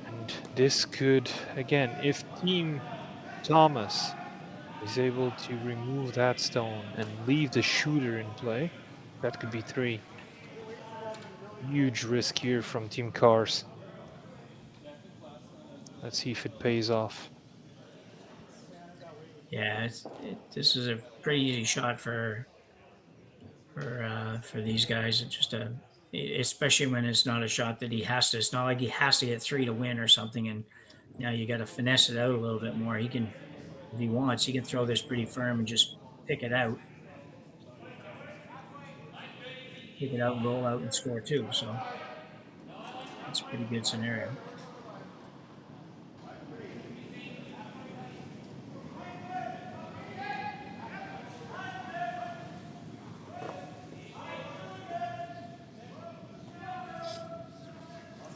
And this could, again, if Team Thomas is able to remove that stone and leave the shooter in play, that could be 3. Huge risk here from Team Cars. Let's see if it pays off. Yeah, this is a pretty easy shot for these guys. It's just especially when it's not a shot that he has to. It's not like he has to get 3 to win or something. And you got to finesse it out a little bit more. He can, if he wants, he can throw this pretty firm and just pick it out, roll out, and score too. So it's a pretty good scenario.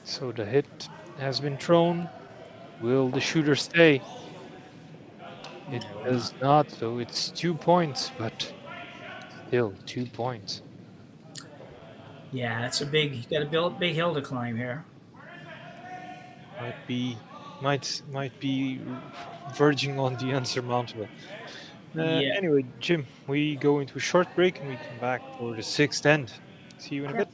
So the hit has been thrown. Will the shooter stay? It does not, so it's 2 points, but still 2 points. Yeah, it's he's got a big hill to climb here. Might be verging on the unsurmountable. Yeah. Anyway, Jim, we go into a short break and we come back for the 6th end. See you in a bit.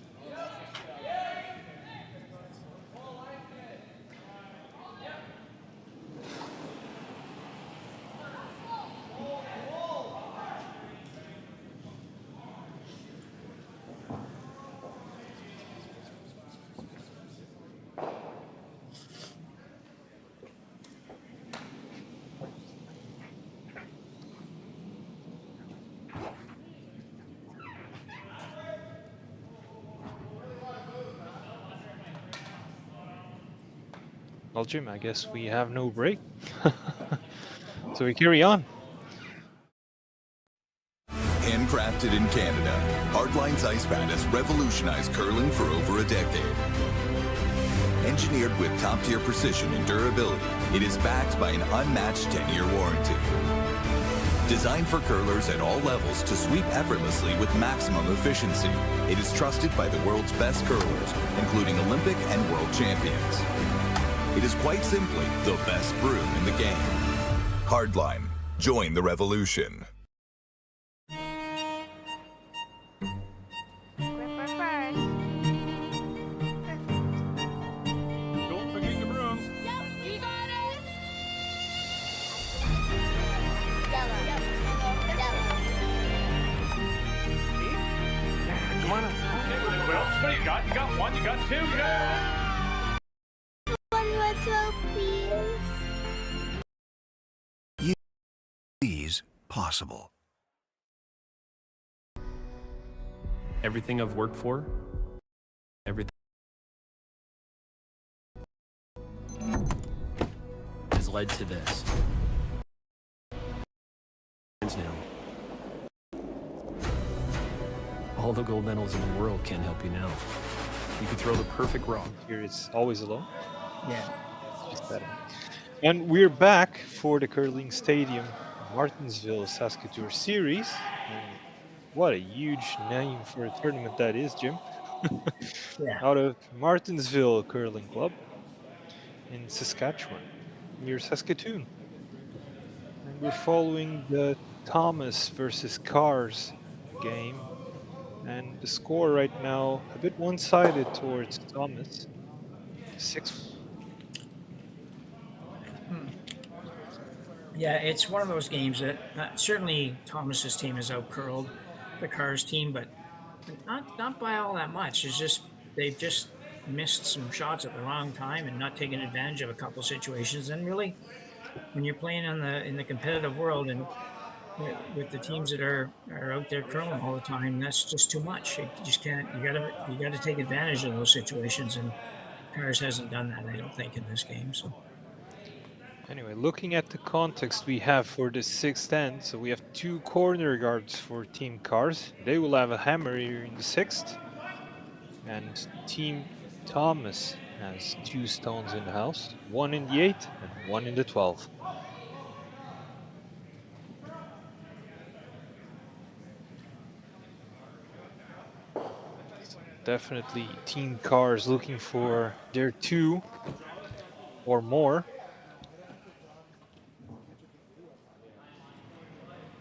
Well, Jim, I guess we have no break. So we carry on. Handcrafted in Canada, Hardline's Ice Pad has revolutionized curling for over a decade. Engineered with top-tier precision and durability, it is backed by an unmatched 10-year warranty. Designed for curlers at all levels to sweep effortlessly with maximum efficiency, it is trusted by the world's best curlers, including Olympic and world champions. It is quite simply the best broom in the game. Hardline. Join the revolution. Don't forget your brooms. Yep, you got it. Come on up. Okay, well, what do you got? You got 1, you got 2, you got... Possible. Everything I've worked for, everything has led to this. cars now. All the gold medals in the world can't help you now. You could throw the perfect rock. Here it's always alone. Yeah. Just better. And we're back for the Curling Stadium Martensville SaskTour series. And what a huge name for a tournament that is, Jim. Yeah. Out of Martensville Curling Club in Saskatchewan, near Saskatoon. And we're following the Thomas versus Cars game. And the score right now a bit one-sided towards Thomas. 6. Yeah, it's one of those games that certainly Thomas's team has outcurled the Cars team, but not by all that much. It's just they've just missed some shots at the wrong time and not taken advantage of a couple situations. And really, when you're playing in the competitive world and with the teams that are out there curling all the time, that's just too much. You just can't. You gotta take advantage of those situations, and Cars hasn't done that, I don't think, in this game. So. Anyway, looking at the context we have for the 6th end, so we have 2 corner guards for Team Cars. They will have a hammer here in the 6th. And Team Thomas has 2 stones in the house, 1 in the 8th and 1 in the 12th. So definitely Team Cars looking for their 2 or more.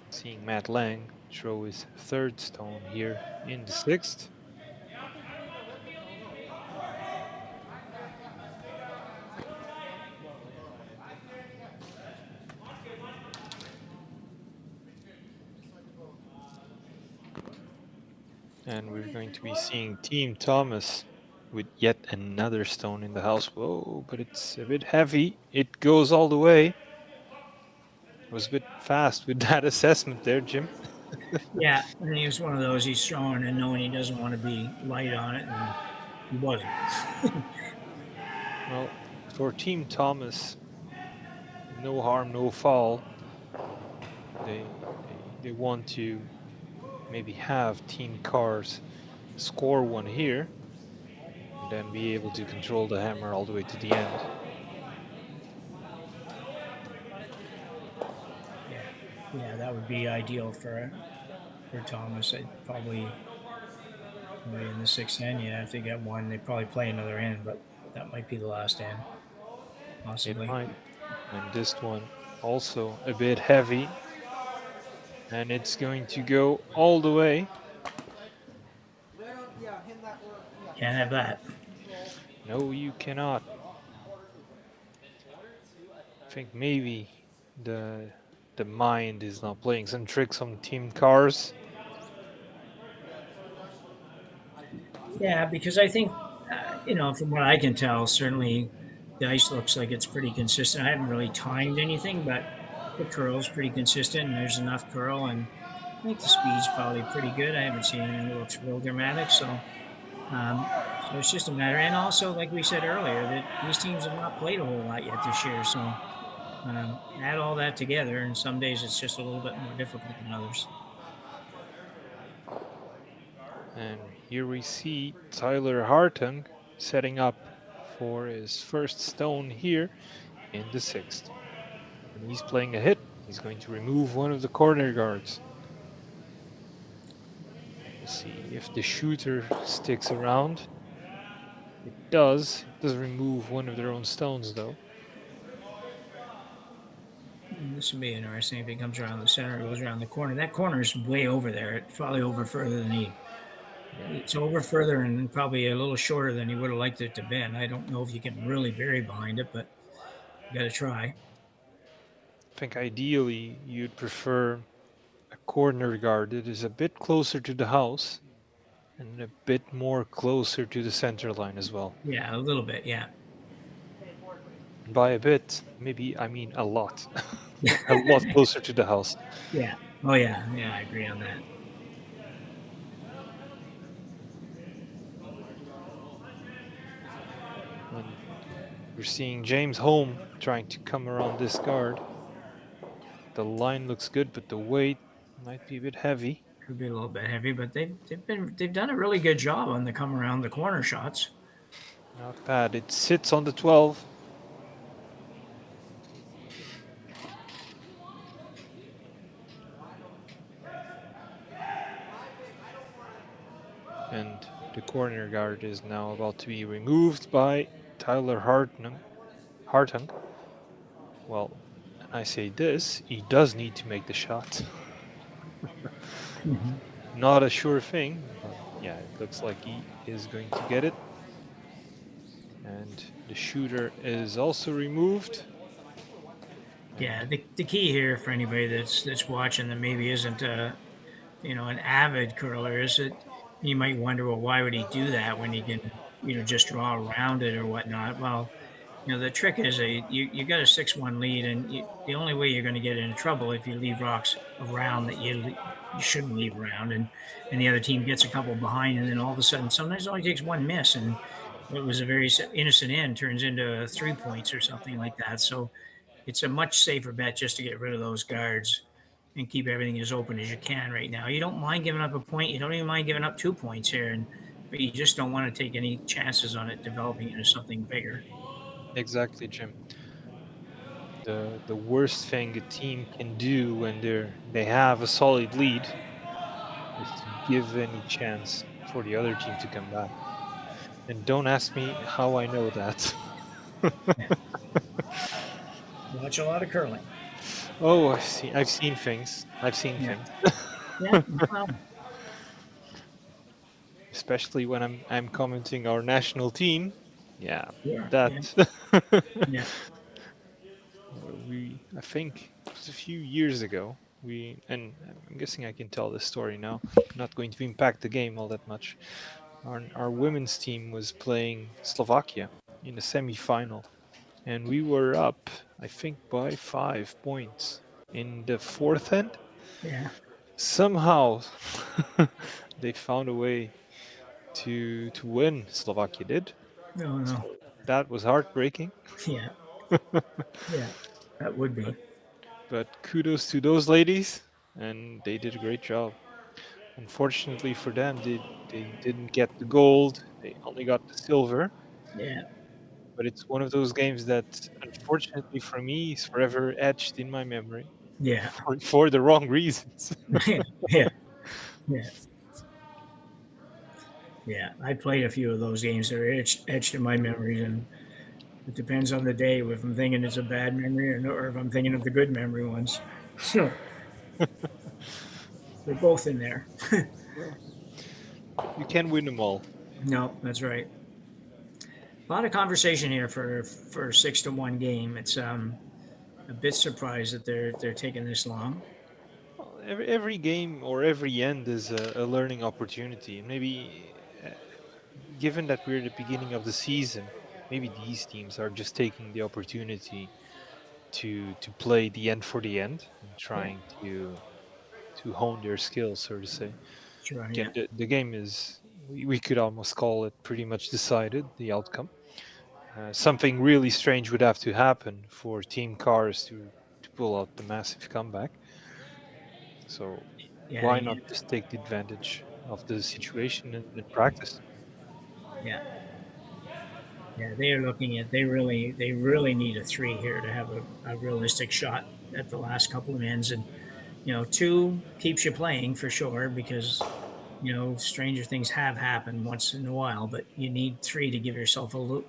Seeing Matt Lang throw his 3rd stone here in the 6th. And we're going to be seeing Team Thomas with yet another stone in the house. Whoa, but it's a bit heavy. It goes all the way. Was a bit fast with that assessment there, Jim. Yeah, and he was one of those he's throwing and knowing he doesn't want to be light on it, and he wasn't. Well, for Team Thomas, no harm, no foul. They want to maybe have Team Cars score one here, and then be able to control the hammer all the way to the end. Yeah, that would be ideal for Thomas. I'd probably in the 6th end, if they get one, they'd probably play another end, but that might be the last end, possibly. It might. And this one also a bit heavy, and it's going to go all the way. Can't have that. No, you cannot. I think maybe the mind is not playing some tricks on Team Cars. Yeah, because I think, from what I can tell, certainly the ice looks like it's pretty consistent. I haven't really timed anything, but the curl's pretty consistent, and there's enough curl, and I think the speed's probably pretty good. I haven't seen anything that looks real dramatic, so it's just a matter. And also, like we said earlier, that these teams have not played a whole lot yet this year, so add all that together, and some days it's just a little bit more difficult than others. And here we see Tyler Hartung setting up for his 1st stone here in the 6th. And he's playing a hit. He's going to remove one of the corner guards. We'll see if the shooter sticks around. It does. It does remove one of their own stones, though. This would be interesting if he comes around the center, goes around the corner. That corner is way over there. It's probably over further than he. It's over further and probably a little shorter than he would have liked it to have been. I don't know if you can really bury behind it, but you got to try. I think ideally you'd prefer a corner guard that is a bit closer to the house and a bit more closer to the center line as well. Yeah, a little bit, yeah. By a bit, maybe I mean a lot. A lot closer to the house. Yeah. Oh, yeah. Yeah, I agree on that. And we're seeing James Holm trying to come around this guard. The line looks good, but the weight might be a bit heavy. Could be a little bit heavy, but they've done a really good job on the come around the corner shots. Not bad. It sits on the 12. And the corner guard is now about to be removed by Tyler Hartung. Well, I say this, he does need to make the shot. Not a sure thing, but yeah, it looks like he is going to get it. And the shooter is also removed. Yeah, the key here for anybody that's watching that maybe isn't an avid curler is that you might wonder, well, why would he do that when he can just draw around it or whatnot? Well, the trick is you got a 6-1 lead, and the only way you're going to get into trouble if you leave rocks around that you shouldn't leave around, and the other team gets a couple behind, and then all of a sudden, sometimes it only takes one miss, and what was a very innocent end turns into 3 points or something like that. So it's a much safer bet just to get rid of those guards and keep everything as open as you can right now. You don't mind giving up a point. You don't even mind giving up 2 points here, but you just don't want to take any chances on it developing into something bigger. Exactly, Jim. The worst thing a team can do when they have a solid lead is to give any chance for the other team to come back. And don't ask me how I know that. Watch a lot of curling. Oh, I've seen things. Yeah, no problem. Especially when I'm commenting our national team. Yeah, Yeah, that. yeah. I think it was a few years ago. And I'm guessing I can tell this story now. Not going to impact the game all that much. Our women's team was playing Slovakia in the semi-final, and we were up, I think, by 5 points in the fourth end. Yeah. Somehow, they found a way to win. Slovakia did. No. That was heartbreaking. Yeah. Yeah, that would be. But kudos to those ladies, and they did a great job. Unfortunately for them, they didn't get the gold. They only got the silver. Yeah. But it's one of those games that, unfortunately for me, is forever etched in my memory. Yeah. For the wrong reasons. Yeah. Yeah, I played a few of those games that are etched in my memories, and it depends on the day if I'm thinking it's a bad memory or if I'm thinking of the good memory ones. So they're both in there. You can't win them all. No, that's right. A lot of conversation here for a 6-1 game. It's a bit surprised that they're taking this long. Well, every game or every end is a learning opportunity. And maybe, given that we're at the beginning of the season, maybe these teams are just taking the opportunity to play the end for the end and trying to hone their skills, so to say. Sure, Again, yeah. the game is, we could almost call it pretty much decided, the outcome. Something really strange would have to happen for Team Cars to pull out the massive comeback. So why not just take the advantage of the situation and practice? Yeah. Yeah, they are looking at they really need a 3 here to have a realistic shot at the last couple of ends, and 2 keeps you playing for sure because stranger things have happened once in a while, but you need 3 to give yourself a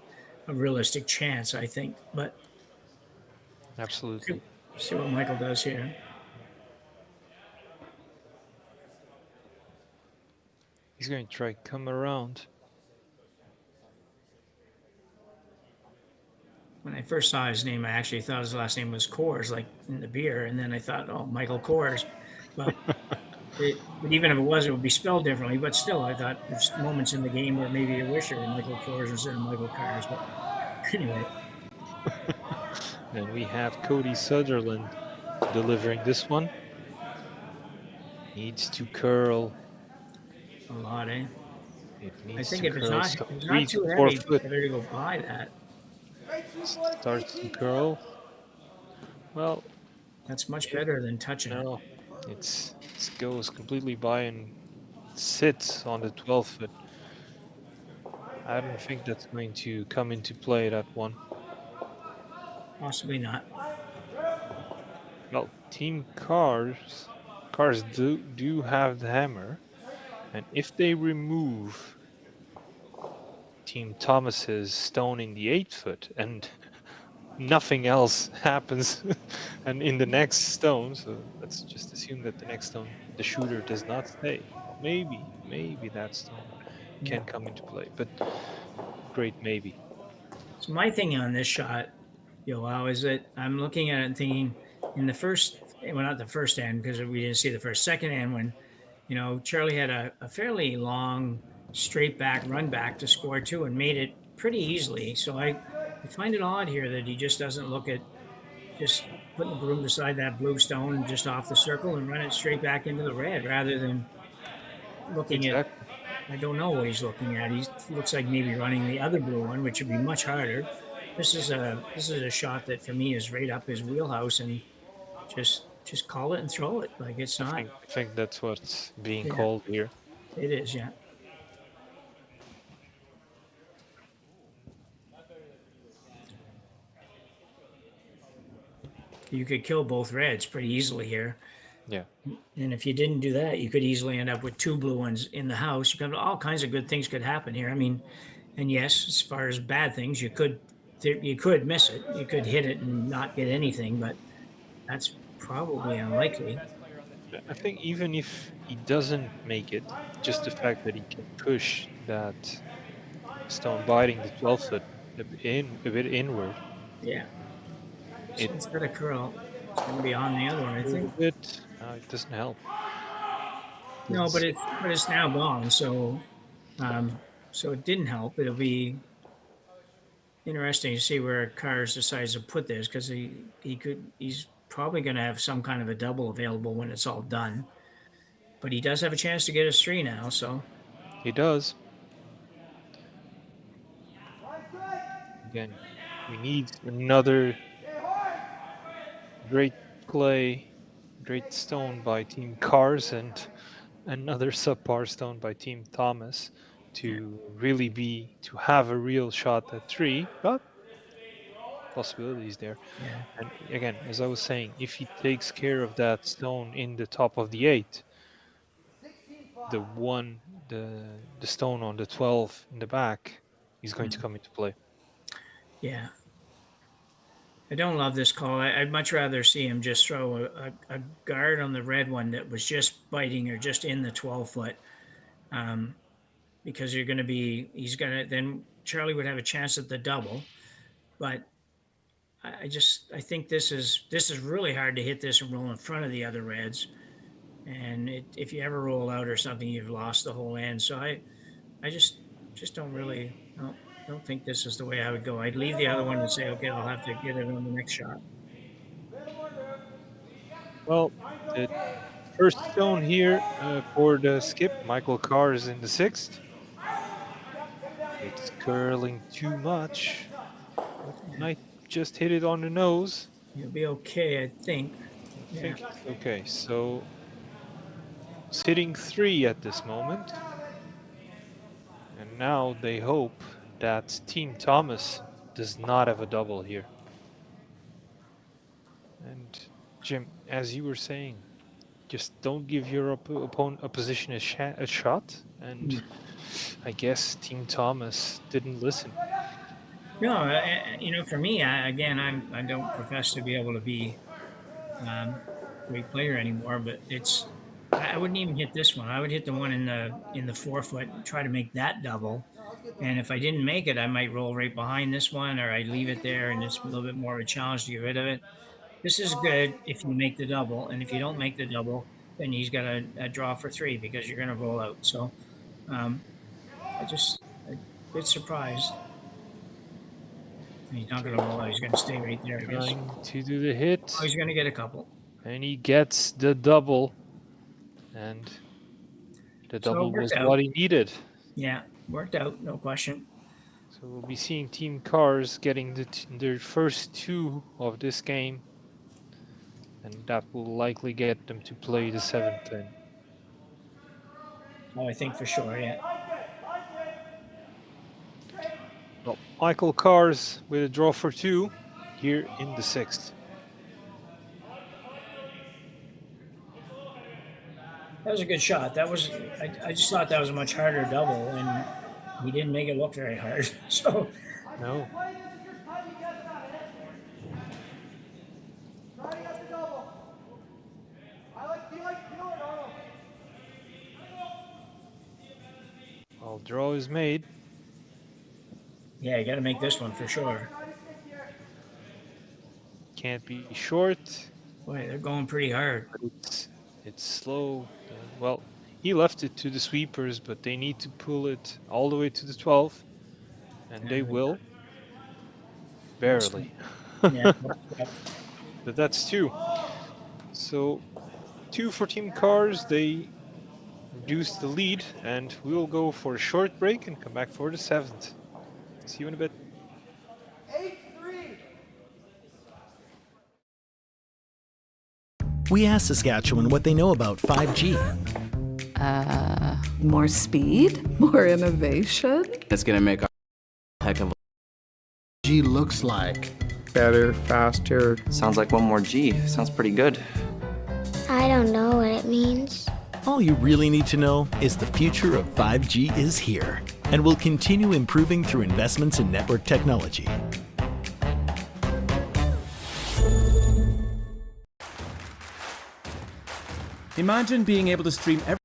realistic chance, I think. But absolutely. See what Michael does here. He's going to try come around. When I first saw his name, I actually thought his last name was Coors, like in the beer, and then I thought, oh, Michael Coors. But even if it was, it would be spelled differently. But still, I thought there's moments in the game where maybe you wish you were Michael Coors instead of Michael Cars. But anyway. Then we have Cody Sutherland delivering this one. Needs to curl. A lot, eh? I think if it's not too heavy, better to go by that. Starts to curl. Well, That's much better than touching it. No, it goes completely by and sits on the 12 foot. I don't think that's going to come into play, that one. Possibly not. Well, Team Cars do have the hammer, and if they remove Team Thomas's stone in the 8 foot and nothing else happens and in the next stone, so let's just assume that the next stone, the shooter does not stay. Maybe that stone can come into play, but great maybe. So my thing on this shot, Joao, is that I'm looking at it and thinking in the first, well, not the first end because we didn't see the second end when, Charley had a fairly long straight back run back to score two and made it pretty easily. So I find it odd here that he just doesn't look at just putting the broom beside that blue stone just off the circle and run it straight back into the red rather than looking at, I don't know what he's looking at. He looks like maybe running the other blue one, which would be much harder. This is a shot that for me is right up his wheelhouse, and just call it and throw it. Like it's not. I think that's what's being called here. It is, yeah. You could kill both reds pretty easily here. Yeah. And if you didn't do that, you could easily end up with two blue ones in the house. You could all kinds of good things could happen here. I mean, and yes, as far as bad things, you could miss it. You could hit it and not get anything, but that's probably unlikely. I think even if he doesn't make it, just the fact that he can push that stone biting the 12 foot a bit inward. Yeah. It's got a curl. It's going to be on the other one, I think. It doesn't help. No, but it's now gone. So, so it didn't help. It'll be interesting to see where Cars decides to put this because he's probably going to have some kind of a double available when it's all done. But he does have a chance to get his 3 now. So he does. Again, we need another great play, great stone by Team Cars and another subpar stone by Team Thomas to really have a real shot at 3, but possibilities there. Yeah. And again, as I was saying, if he takes care of that stone in the top of the 8, the stone on the 12 in the back is going to come into play. Yeah. I don't love this call. I'd much rather see him just throw a guard on the red one that was just biting or just in the 12 foot. Because then Charley would have a chance at the double. But I think this is really hard to hit this and roll in front of the other reds. And if you ever roll out or something, you've lost the whole end. So I just don't really don't think this is the way I would go. I'd leave the other one and say, okay, I'll have to get it on the next shot. Well, the first stone here for the skip, Michael Carr is in the 6th. It's curling too much. Might just hit it on the nose. You'll be okay, I think. I think it's okay. So sitting 3 at this moment. And now they hope that Team Thomas does not have a double here. And Jim, as you were saying, just don't give your opposition a shot. And I guess Team Thomas didn't listen. No, for me, I don't profess to be able to be a great player anymore, but I wouldn't even hit this one. I would hit the one in the 4 foot and try to make that double. And if I didn't make it, I might roll right behind this one, or I'd leave it there, and it's a little bit more of a challenge to get rid of it. This is good if you make the double, and if you don't make the double, then he's got a draw for 3 because you're going to roll out. So I'm a bit surprised. He's not going to roll out. He's going to stay right there. Trying to do the hit. Oh, he's going to get a couple. And he gets the double. And the double was what he needed. Yeah, worked out, no question. So we'll be seeing Team Cars getting their first 2 of this game. and that will likely get them to play the 7th in. Oh, I think for sure, yeah. Well, Michael Kars with a draw for 2 here in the 6th. That was a good shot. That was, I just thought that was a much harder double, and he didn't make it look very hard. So, no. Well, draw is made. Yeah, you got to make this one for sure. Can't be short. Boy, they're going pretty hard. It's slow. Well, he left it to the sweepers, but they need to pull it all the way to the 12, and they will. Barely. Yeah. But that's 2. So 2 for Team Cars. They reduce the lead, and we'll go for a short break and come back for the 7th. See you in a bit. We asked Saskatchewan what they know about 5G. More speed? More innovation? It's gonna make our heck of a G looks like. Better, faster. Sounds like one more G. Sounds pretty good. I don't know what it means. All you really need to know is the future of 5G is here and will continue improving through investments in network technology. Imagine being able to stream every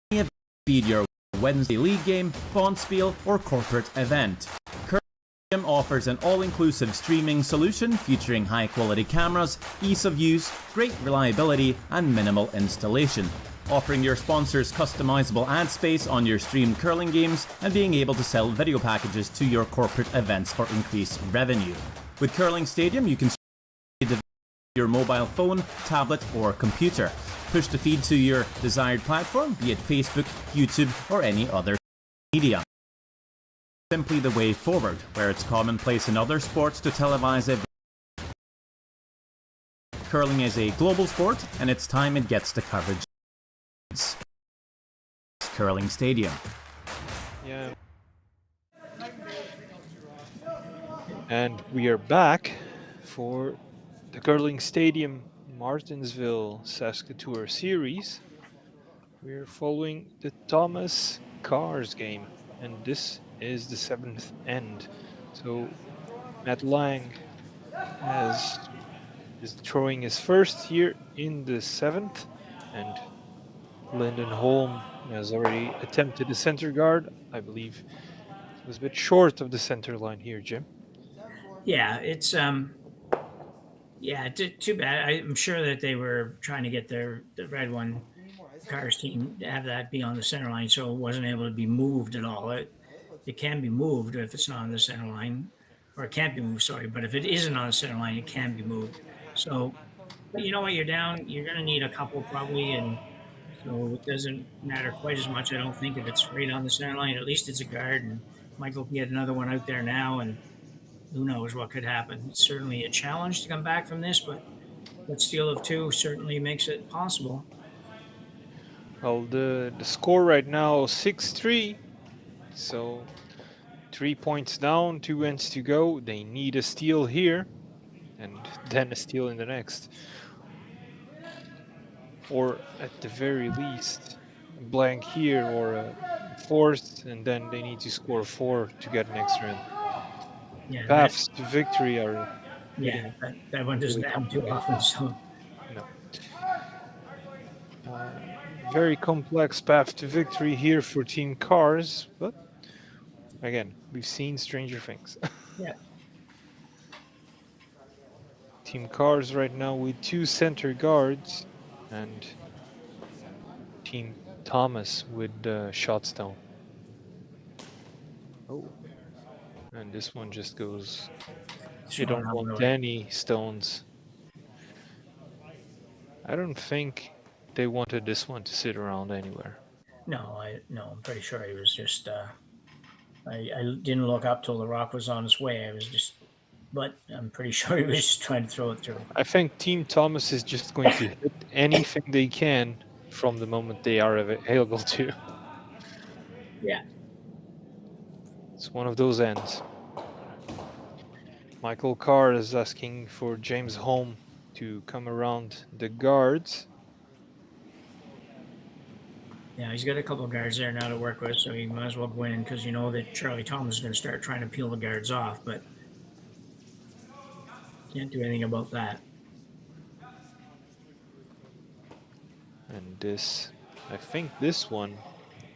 event, be it your Wednesday league game, bonspiel, or corporate event. Currently offers an all-inclusive streaming solution featuring high-quality cameras, ease of use, great reliability, and minimal installation. Offering your sponsors customizable ad space on your streamed curling games and being able to sell video packages to your corporate events for increased revenue. With Curling Stadium, you can stream your mobile phone, tablet, or computer. Push the feed to your desired platform, be it Facebook, YouTube, or any other media. Simply the way forward, where it's commonplace in other sports to televise a curling is a global sport, and it's time it gets the coverage. Curling Stadium. Yeah. And we are back for the Curling Stadium Martensville SaskTour series. We're following the Thomas Cars game, and this is the 7th end. So Matt Lang is throwing his first here in the 7th, and Lyndon Holm has already attempted the center guard. I believe it was a bit short of the center line here, Jim. Yeah, it's too bad. I'm sure that they were trying to get the red one Cars team to have that be on the center line, so it wasn't able to be moved at all. It can be moved if it's not on the center line, or it can't be moved, sorry, but if it isn't on the center line, it can be moved. So, but you know what, you're down, you're going to need a couple probably, and so it doesn't matter quite as much, I don't think, if it's right on the center line. At least it's a guard, and Michael can get another one out there now, and who knows what could happen. It's certainly a challenge to come back from this, but that steal of 2 certainly makes it possible. Well, the score right now 6-3, so 3 points down, 2 ends to go. They need a steal here, and then a steal in the next, or at the very least a blank here or a fourth, and then they need to score 4 to get an extra end. Yeah, Paths to victory are that one doesn't happen too often. So no. Very complex path to victory here for Team Cars, but again, we've seen stranger things. Yeah. Team Cars right now with 2 center guards, and Team Thomas with shots down. Oh, and this one just goes. You don't want any stones. I don't think they wanted this one to sit around anywhere. No, I'm pretty sure he was just. I didn't look up till the rock was on its way. I was just but I'm pretty sure he was just trying to throw it through. I think Team Thomas is just going to hit anything they can from the moment they are able to. Yeah. It's one of those ends. Michael Carr is asking for James Holm to come around the guards. Yeah, he's got a couple of guards there now to work with, so he might as well go in because you know that Charlie Thomas is going to start trying to peel the guards off, but can't do anything about that. And this, I think this one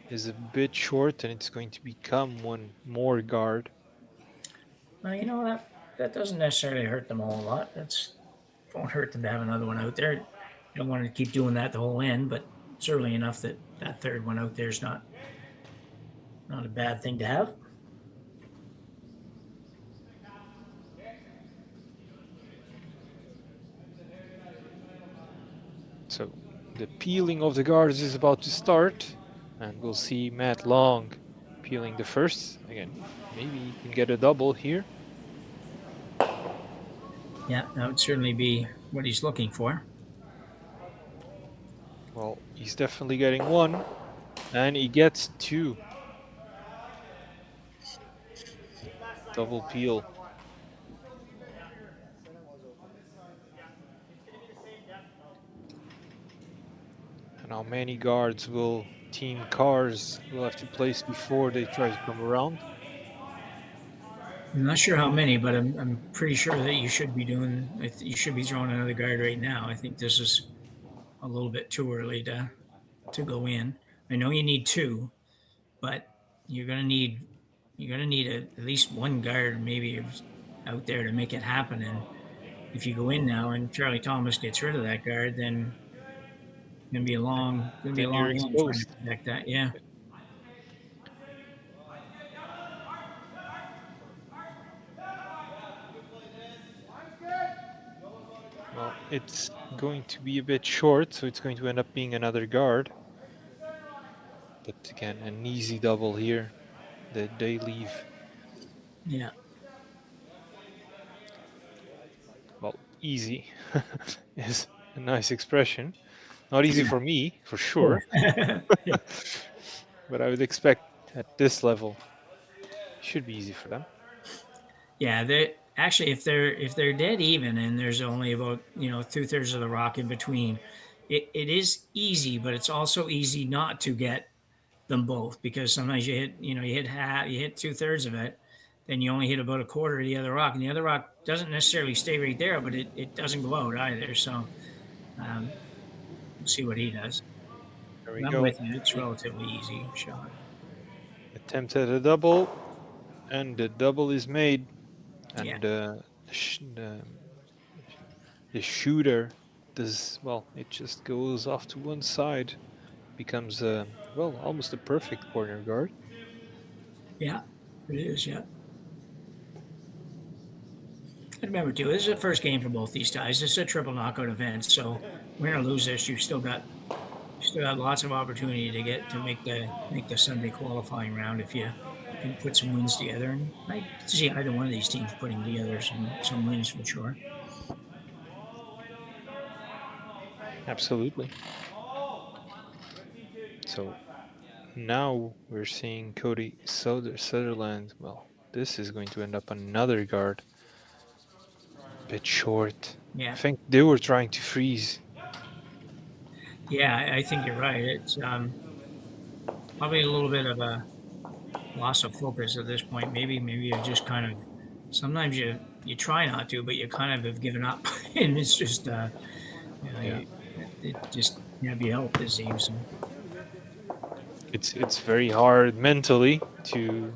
is a bit short and it's going to become one more guard. Well, you know, that doesn't necessarily hurt them a whole lot. Won't hurt them to have another one out there. You don't want to keep doing that the whole end, but certainly enough that that third one out there is not a bad thing to have. So the peeling of the guards is about to start, and we'll see Matt Long peeling the first. Again, maybe he can get a double here. Yeah, that would certainly be what he's looking for. Well, he's definitely getting one, and he gets two. Double peel. And how many guards will Team Cars will have to place before they try to come around? I'm not sure how many, but I'm pretty sure that you should be throwing another guard right now. I think this is a little bit too early to go in. I know you need two, but you're gonna need at least one guard maybe out there to make it happen. And if you go in now and Charlie Thomas gets rid of that guard, then it's gonna be a long run trying to protect that. Yeah. Well, it's going to be a bit short, so it's going to end up being another guard. But again, an easy double here that they leave. Yeah. Well, easy is a nice expression. Not easy for me, for sure. But I would expect at this level, it should be easy for them. Yeah, they actually if they're dead even and there's only about 2/3 of the rock in between, it is easy, but it's also easy not to get them both because sometimes you hit half, you hit 2/3 of it, then you only hit about a quarter of the other rock, and the other rock doesn't necessarily stay right there, but it doesn't go out either. So we'll see what he does. There we I'm go. with you. It's relatively easy shot. Attempt at a double, and the double is made. And the shooter does, well, it just goes off to one side, becomes almost a perfect corner guard. Yeah, it is. Yeah. And remember too, this is the first game for both these guys. This is a triple knockout event, so we're gonna lose this. You've still got lots of opportunity to make the Sunday qualifying round if you can put some wins together. And I see either one of these teams putting together some wins for sure. Absolutely. So now we're seeing Cody Sutherland. Well, this is going to end up another guard. Bit short. Yeah. I think they were trying to freeze. Yeah, I think you're right. It's probably a little bit of a loss of focus at this point. Maybe you're just kind of, sometimes you try not to, but you kind of have given up, and it's just it just can't be helped, it seems. It's very hard mentally to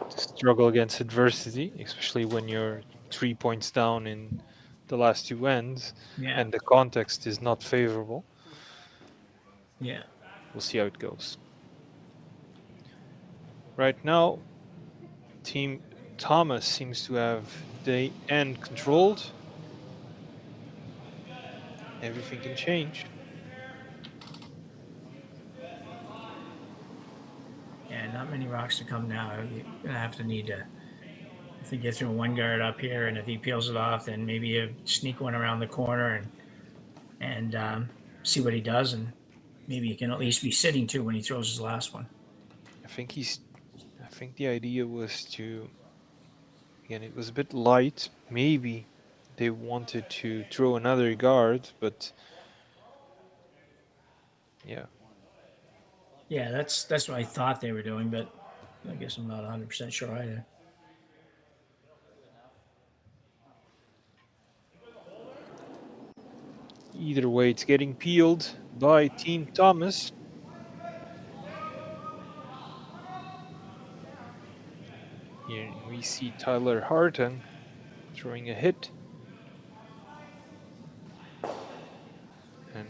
struggle against adversity, especially when you're 3 points down in the last two ends, and the context is not favorable. Yeah. We'll see how it goes. Right now, Team Thomas seems to have the end controlled. Everything can change. Yeah, not many rocks to come now. You're gonna have to need to think you throw one guard up here, and if he peels it off, then maybe you sneak one around the corner and see what he does, and maybe you can at least be sitting too when he throws his last one. I think the idea was to, again, it was a bit light. Maybe they wanted to throw another guard, but yeah. Yeah, that's what I thought they were doing, but I guess I'm not 100% sure either. Either way, it's getting peeled by Team Thomas. Here we see Tyler Harton throwing a hit. And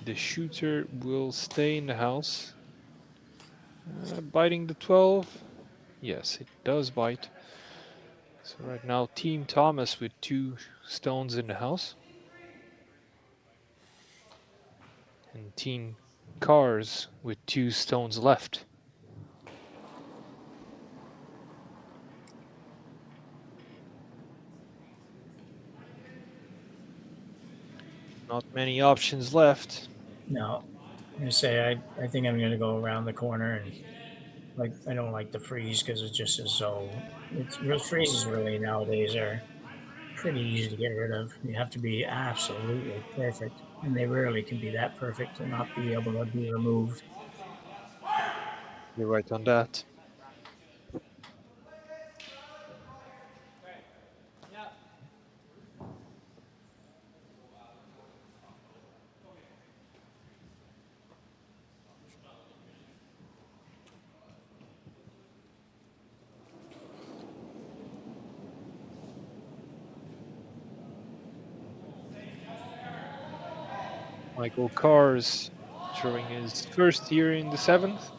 the shooter will stay in the house. Biting the 12. Yes, it does bite. So right now, Team Thomas with 2 stones in the house. And Team Cars with 2 stones left. Not many options left. No, I'm gonna say I think I'm gonna go around the corner, and like I don't like the freeze because it just is so. Freezes really nowadays are pretty easy to get rid of. You have to be absolutely perfect, and they rarely can be that perfect to not be able to be removed. You're right on that. Michael Kars throwing his first here in the 7th.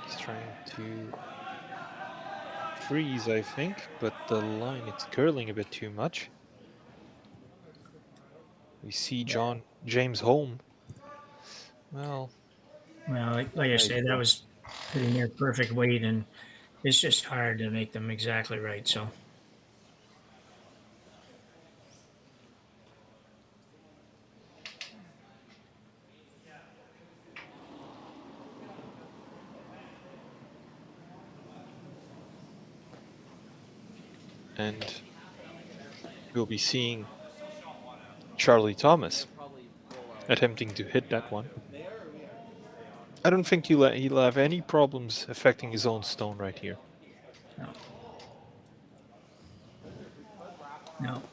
He's trying to freeze, I think, but the line, it's curling a bit too much. We see James Holm. Well, like I said, that was pretty near perfect weight, and it's just hard to make them exactly right. So. And we'll be seeing Charley Thomas attempting to hit that one. I don't think he'll have any problems affecting his own stone right here. No.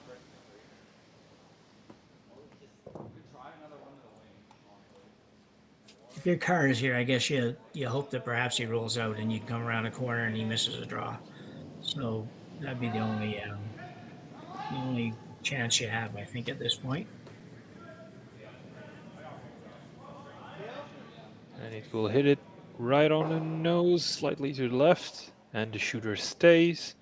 If your car is here, I guess you hope that perhaps he rolls out and you come around a corner and he misses a draw. So that'd be the only chance you have, I think, at this point. And it will hit it right on the nose, slightly to the left, and the shooter stays.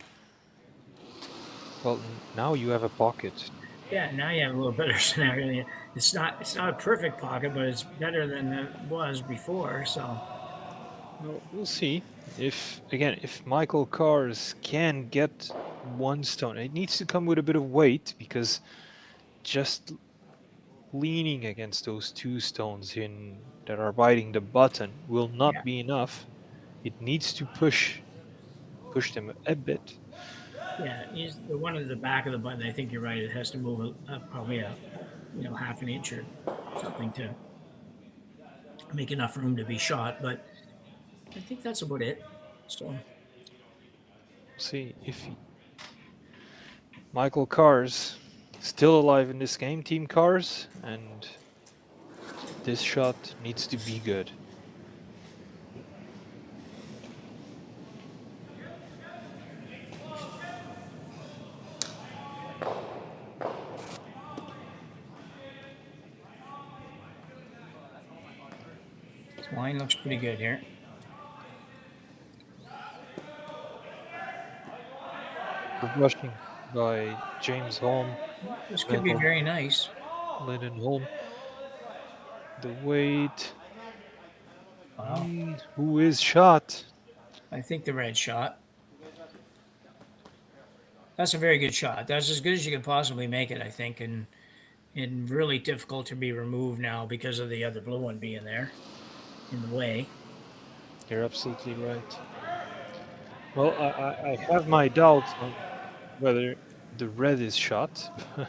Well, now you have a pocket. Yeah, now you have a little better scenario. It's not a perfect pocket, but it's better than it was before. So well, we'll see. If Michael Kars can get one stone, it needs to come with a bit of weight, because just leaning against those 2 stones that are biting the button will not be enough. It needs to push them a bit. Yeah, the one at the back of the button. I think you're right. It has to move probably a half an inch or something to make enough room to be shot. But I think that's about it. So see if Michael Kars still alive in this game, Team Cars, and this shot needs to be good. this line looks pretty good here. Rushing by James Holm. This could be very nice. Lyndon Holm. The weight. Wow. Who is shot? I think the red shot. That's a very good shot. That's as good as you could possibly make it, I think, and really difficult to be removed now because of the other blue one being there in the way. You're absolutely right. Well, I have my doubts on whether the red is shot, but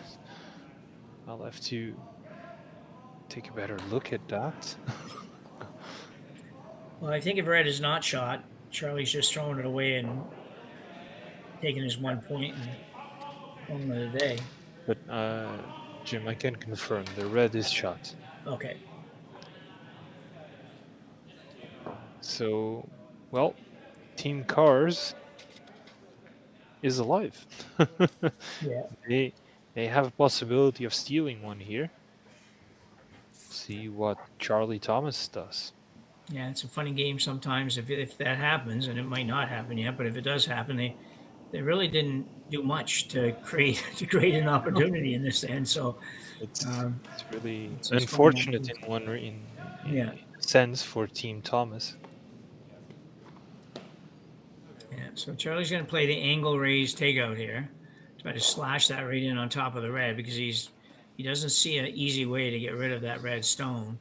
I'll have to take a better look at that. Well, I think if red is not shot, Charlie's just throwing it away and taking his 1 point and calling it a day. But Jim, I can confirm the red is shot. Okay. So, well, Team Cars is alive. Yeah. They have a possibility of stealing one here. See what Charlie Thomas does. Yeah, it's a funny game sometimes if that happens, and it might not happen yet, but if it does happen, they really didn't do much to create an opportunity in this end. So it's really it's unfortunate in one in sense for Team Thomas. Yeah, so Charlie's going to play the angle raise takeout here. Try to slash that right in on top of the red because he doesn't see an easy way to get rid of that red stone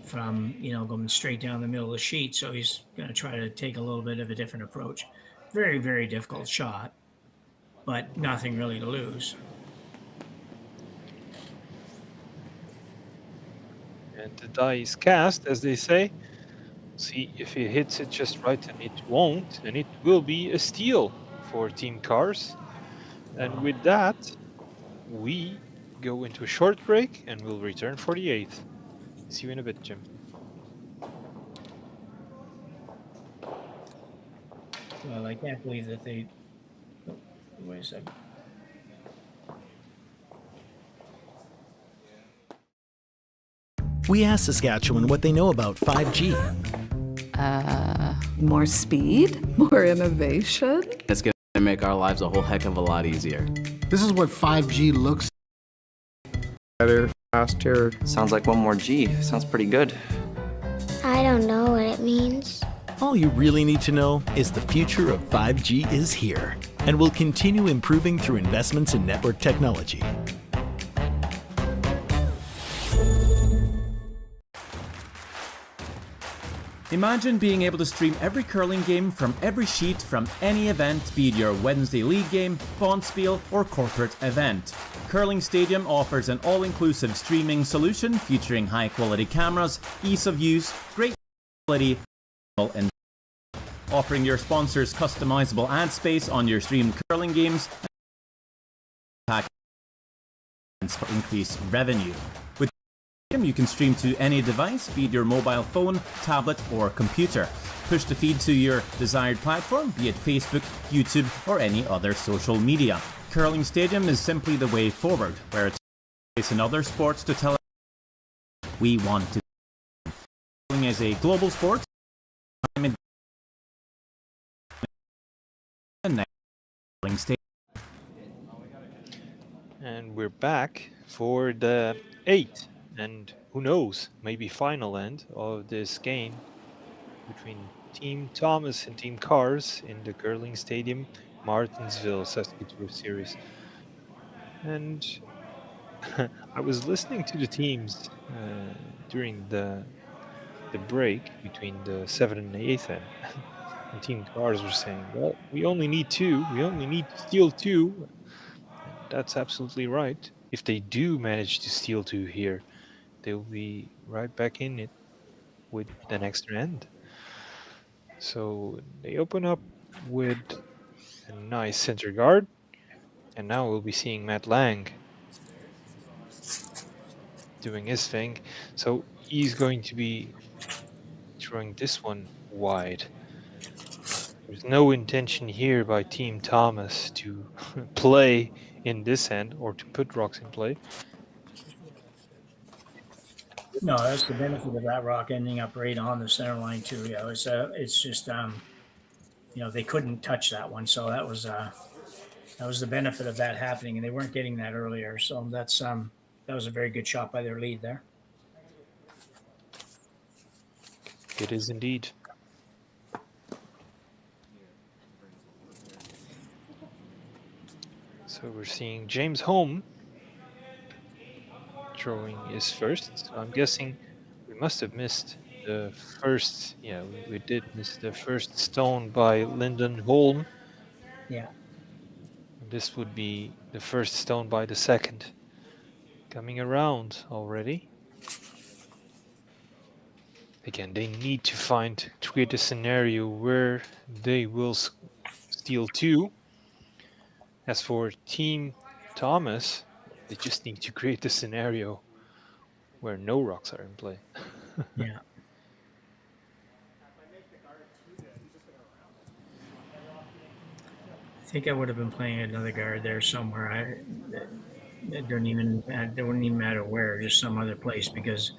from going straight down the middle of the sheet. So he's going to try to take a little bit of a different approach. Very, very difficult shot, but nothing really to lose. And the die is cast, as they say. See if he hits it just right, and it won't, and it will be a steal for Team Cars. And with that, we go into a short break, and we'll return for the 8th. See you in a bit, Jim. Well, I can't believe that they... Oh, wait a second. We asked Saskatchewan what they know about 5G. More speed? More innovation? It's going to make our lives a whole heck of a lot easier. This is what 5G looks Better, faster. Sounds like one more G. Sounds pretty good. I don't know what it means. All you really need to know is the future of 5G is here and will continue improving through investments in network technology. Imagine being able to stream every curling game from every sheet from any event, be it your Wednesday league game, bonspiel, or corporate event. Curling Stadium offers an all-inclusive streaming solution featuring high-quality cameras, ease of use, great quality, and offering your sponsors customizable ad space on your streamed curling games for increased revenue. With you can stream to any device, be it your mobile phone, tablet, or computer. Push the feed to your desired platform, be it Facebook, YouTube, or any other social media. Curling Stadium is simply the way forward, where it's in other sports to tell we want to. Curling is a global sport. And we're back for the 8th, and who knows, maybe final end of this game between Team Thomas and Team Cars in the Curling Stadium Martensville SaskTour series. And I was listening to the teams during the break between the 7th and 8th end. And Team Cars were saying, well, we only need 2. We only need to steal 2. And that's absolutely right. If they do manage to steal 2 here, they'll be right back in it with the next end. So they open up with a nice center guard. And now we'll be seeing Matt Lang doing his thing. So he's going to be throwing this one wide. There's no intention here by Team Thomas to play in this end or to put rocks in play. No, that's the benefit of that rock ending up right on the center line too. Yeah, it's just they couldn't touch that one, so that was the benefit of that happening, and they weren't getting that earlier. So that was a very good shot by their lead there. It is indeed. So we're seeing James Home throwing his first. So I'm guessing we must have missed the first. Yeah, we did miss the first stone by Lyndon Holm. Yeah. This would be the first stone by the second. Coming around already. Again, they need to create a scenario where they will steal 2. As for Team Thomas, they just need to create a scenario where no rocks are in play. Yeah. I think I would have been playing another guard there somewhere. It wouldn't even matter where, just some other place, because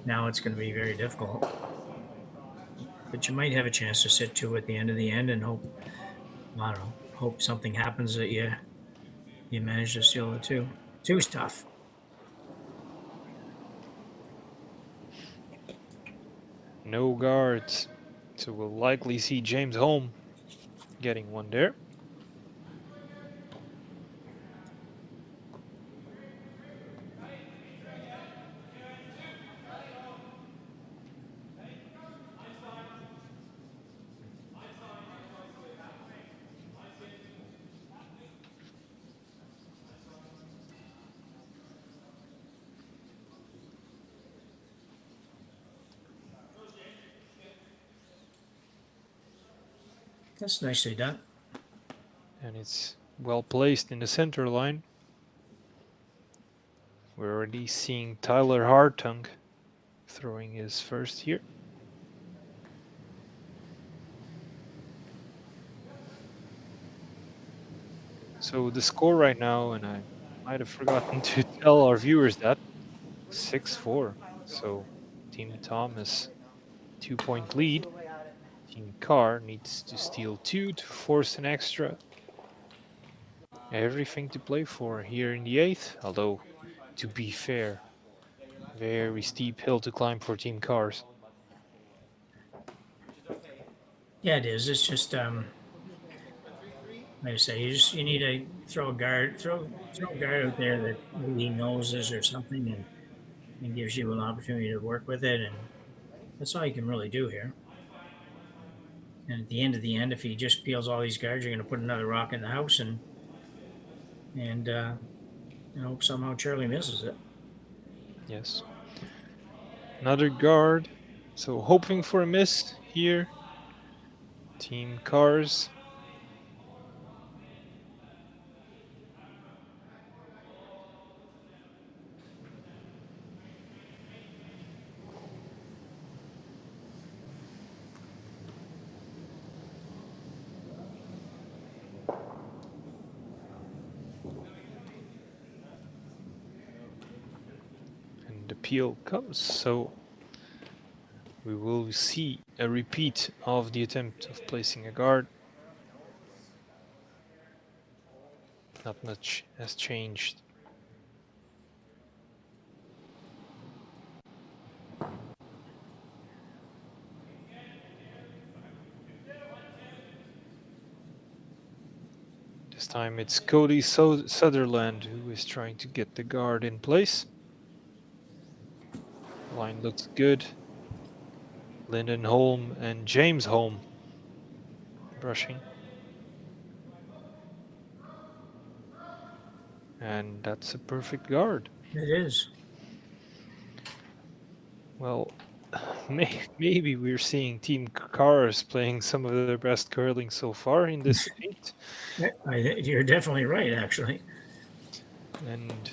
now it's going to be very difficult. But you might have a chance to sit 2 at the end and hope, I don't know, hope something happens that you manage to steal the 2. 2's tough. No guards. So we'll likely see James Home getting one there. That's nicely done. And it's well placed in the center line. We're already seeing Tyler Hartung throwing his first here. So the score right now, and I might have forgotten to tell our viewers that, 6-4. So Team Thomas 2-point lead. Team Carr needs to steal 2 to force an extra. Everything to play for here in the 8th, although to be fair, very steep hill to climb for Team Cars. Yeah, it is. It's just like I say, you need to throw a guard out there that really knows this or something, and gives you an opportunity to work with it, and that's all you can really do here. And at the end of the end, if he just peels all these guards, you're going to put another rock in the house, and hope somehow Charley misses it. Yes. Another guard. So hoping for a miss here. Team Cars. And the peel comes, so we will see a repeat of the attempt of placing a guard. Not much has changed. This time it's Cody Sutherland who is trying to get the guard in place. Line looks good. Lyndon Holm and James Holm brushing. And that's a perfect guard. It is. Well, maybe we're seeing Team Cars playing some of their best curling so far in this event. You're definitely right, actually. And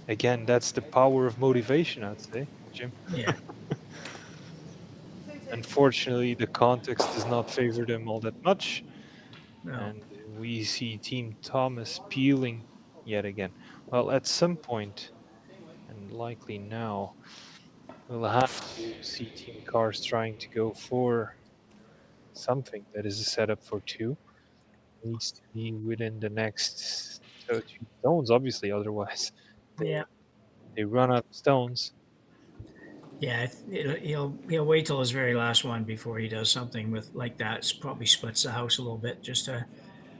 again, that's the power of motivation, I'd say, Jim. Yeah. Unfortunately, the context does not favor them all that much. No. And we see Team Thomas peeling yet again. Well, at some point, and likely now, we'll have to see Team Cars trying to go for something that is a setup for 2. It needs to be within the next 2 stones, obviously, otherwise Yeah. they run out of stones. Yeah, he'll wait till his very last one before he does something with like that. Probably splits the house a little bit just to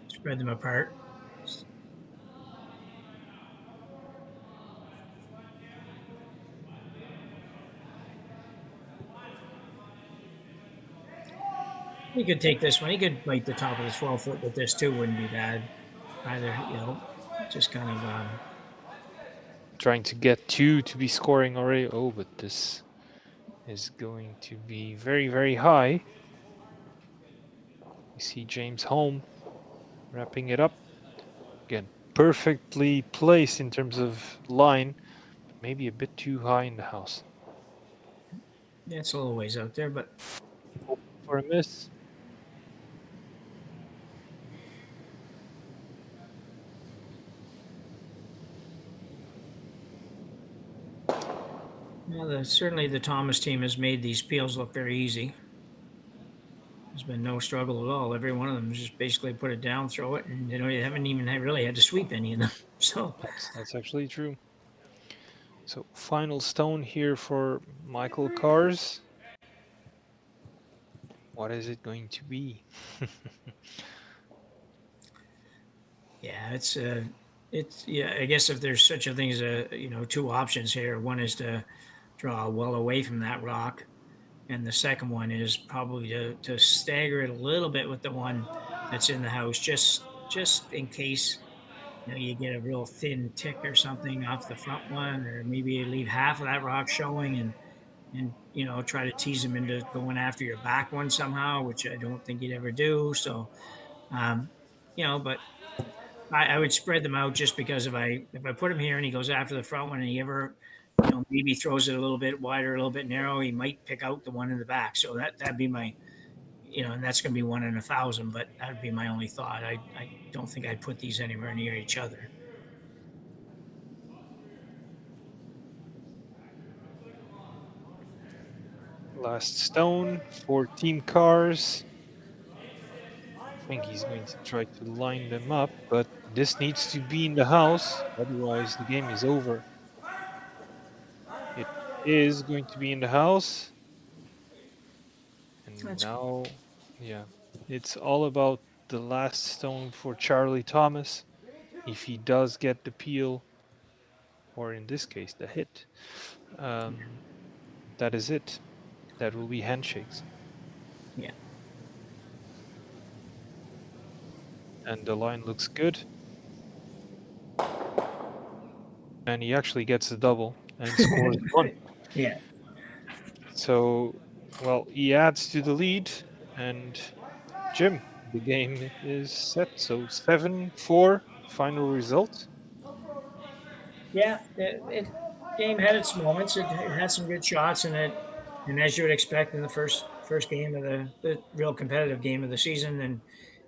spread them apart. He could take this one. He could bite the top of the 12-foot with this too. Wouldn't be bad either. Just kind of. Trying to get two to be scoring already. Oh, but this is going to be very, very high. You see James home wrapping it up. Again, perfectly placed in terms of line. Maybe a bit too high in the house. Yeah, it's a little ways out there, but for a miss. Well, certainly the Thomas team has made these peels look very easy. There's been no struggle at all. Every one of them just basically put it down, throw it, and you haven't even really had to sweep any of them. So that's actually true. So final stone here for Michael Kars. What is it going to be? Yeah, I guess if there's such a thing as two options here. One is to draw well away from that rock, and the second one is probably to stagger it a little bit with the one that's in the house, just in case you get a real thin tick or something off the front one, or maybe you leave half of that rock showing and try to tease them into going after your back one somehow, which I don't think you'd ever do. So but I would spread them out, just because if I put him here and he goes after the front one and he ever maybe throws it a little bit wider, a little bit narrow, he might pick out the one in the back. So that'd be my and that's going to be 1 in 1,000, but that would be my only thought. I don't think I'd put these anywhere near each other. Last stone for Team Kars. I think he's going to try to line them up, but this needs to be in the house, otherwise the game is over. It is going to be in the house. And now, yeah, it's all about the last stone for Charley Thomas. If he does get the peel, or in this case, the hit, that is it. That will be handshakes. Yeah. And the line looks good. And he actually gets the double and scores one. Yeah. So, well, he adds to the lead, and Jim, the game is set. So 7-4 final result. Yeah, it game had its moments. It had some good shots, and as you would expect in the first game of the real competitive game of the season, and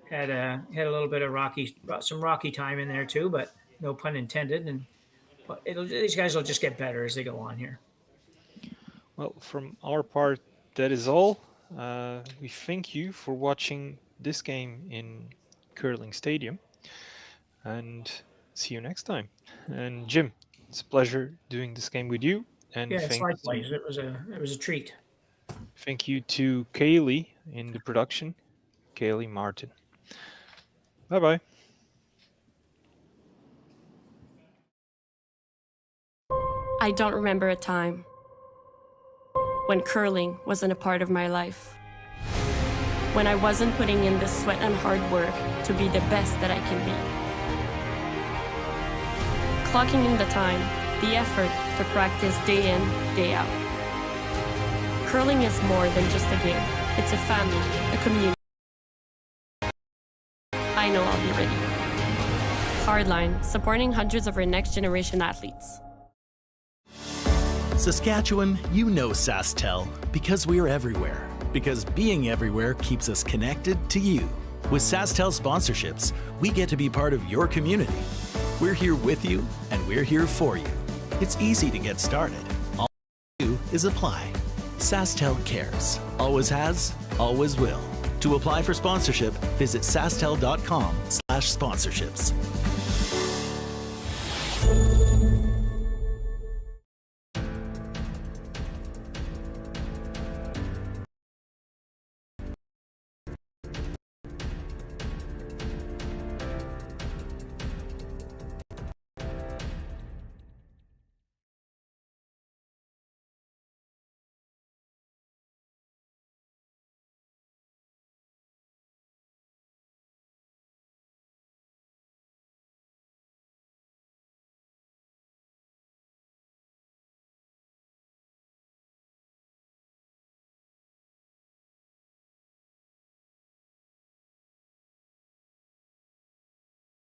had a little bit of some rocky time in there too, but no pun intended. And these guys will just get better as they go on here. Well, from our part, that is all. We thank you for watching this game in Curling Stadium, and see you next time. And Jim, it's a pleasure doing this game with you. And yeah, it's likewise. It was a treat. Thank you to Cailey in the production, Cailey Martin. Bye-bye. I don't remember a time when curling wasn't a part of my life. When I wasn't putting in the sweat and hard work to be the best that I can be. Clocking in the time, the effort to practice day in, day out. Curling is more than just a game. It's a family, a community. I know I'll be ready. Hardline, supporting hundreds of our next generation athletes. Saskatchewan, you know SaskTel because we're everywhere. Because being everywhere keeps us connected to you. With SaskTel sponsorships, we get to be part of your community. We're here with you, and we're here for you. It's easy to get started. All you do is apply. SaskTel cares. Always has, always will. To apply for sponsorship, visit sasktel.com/sponsorships.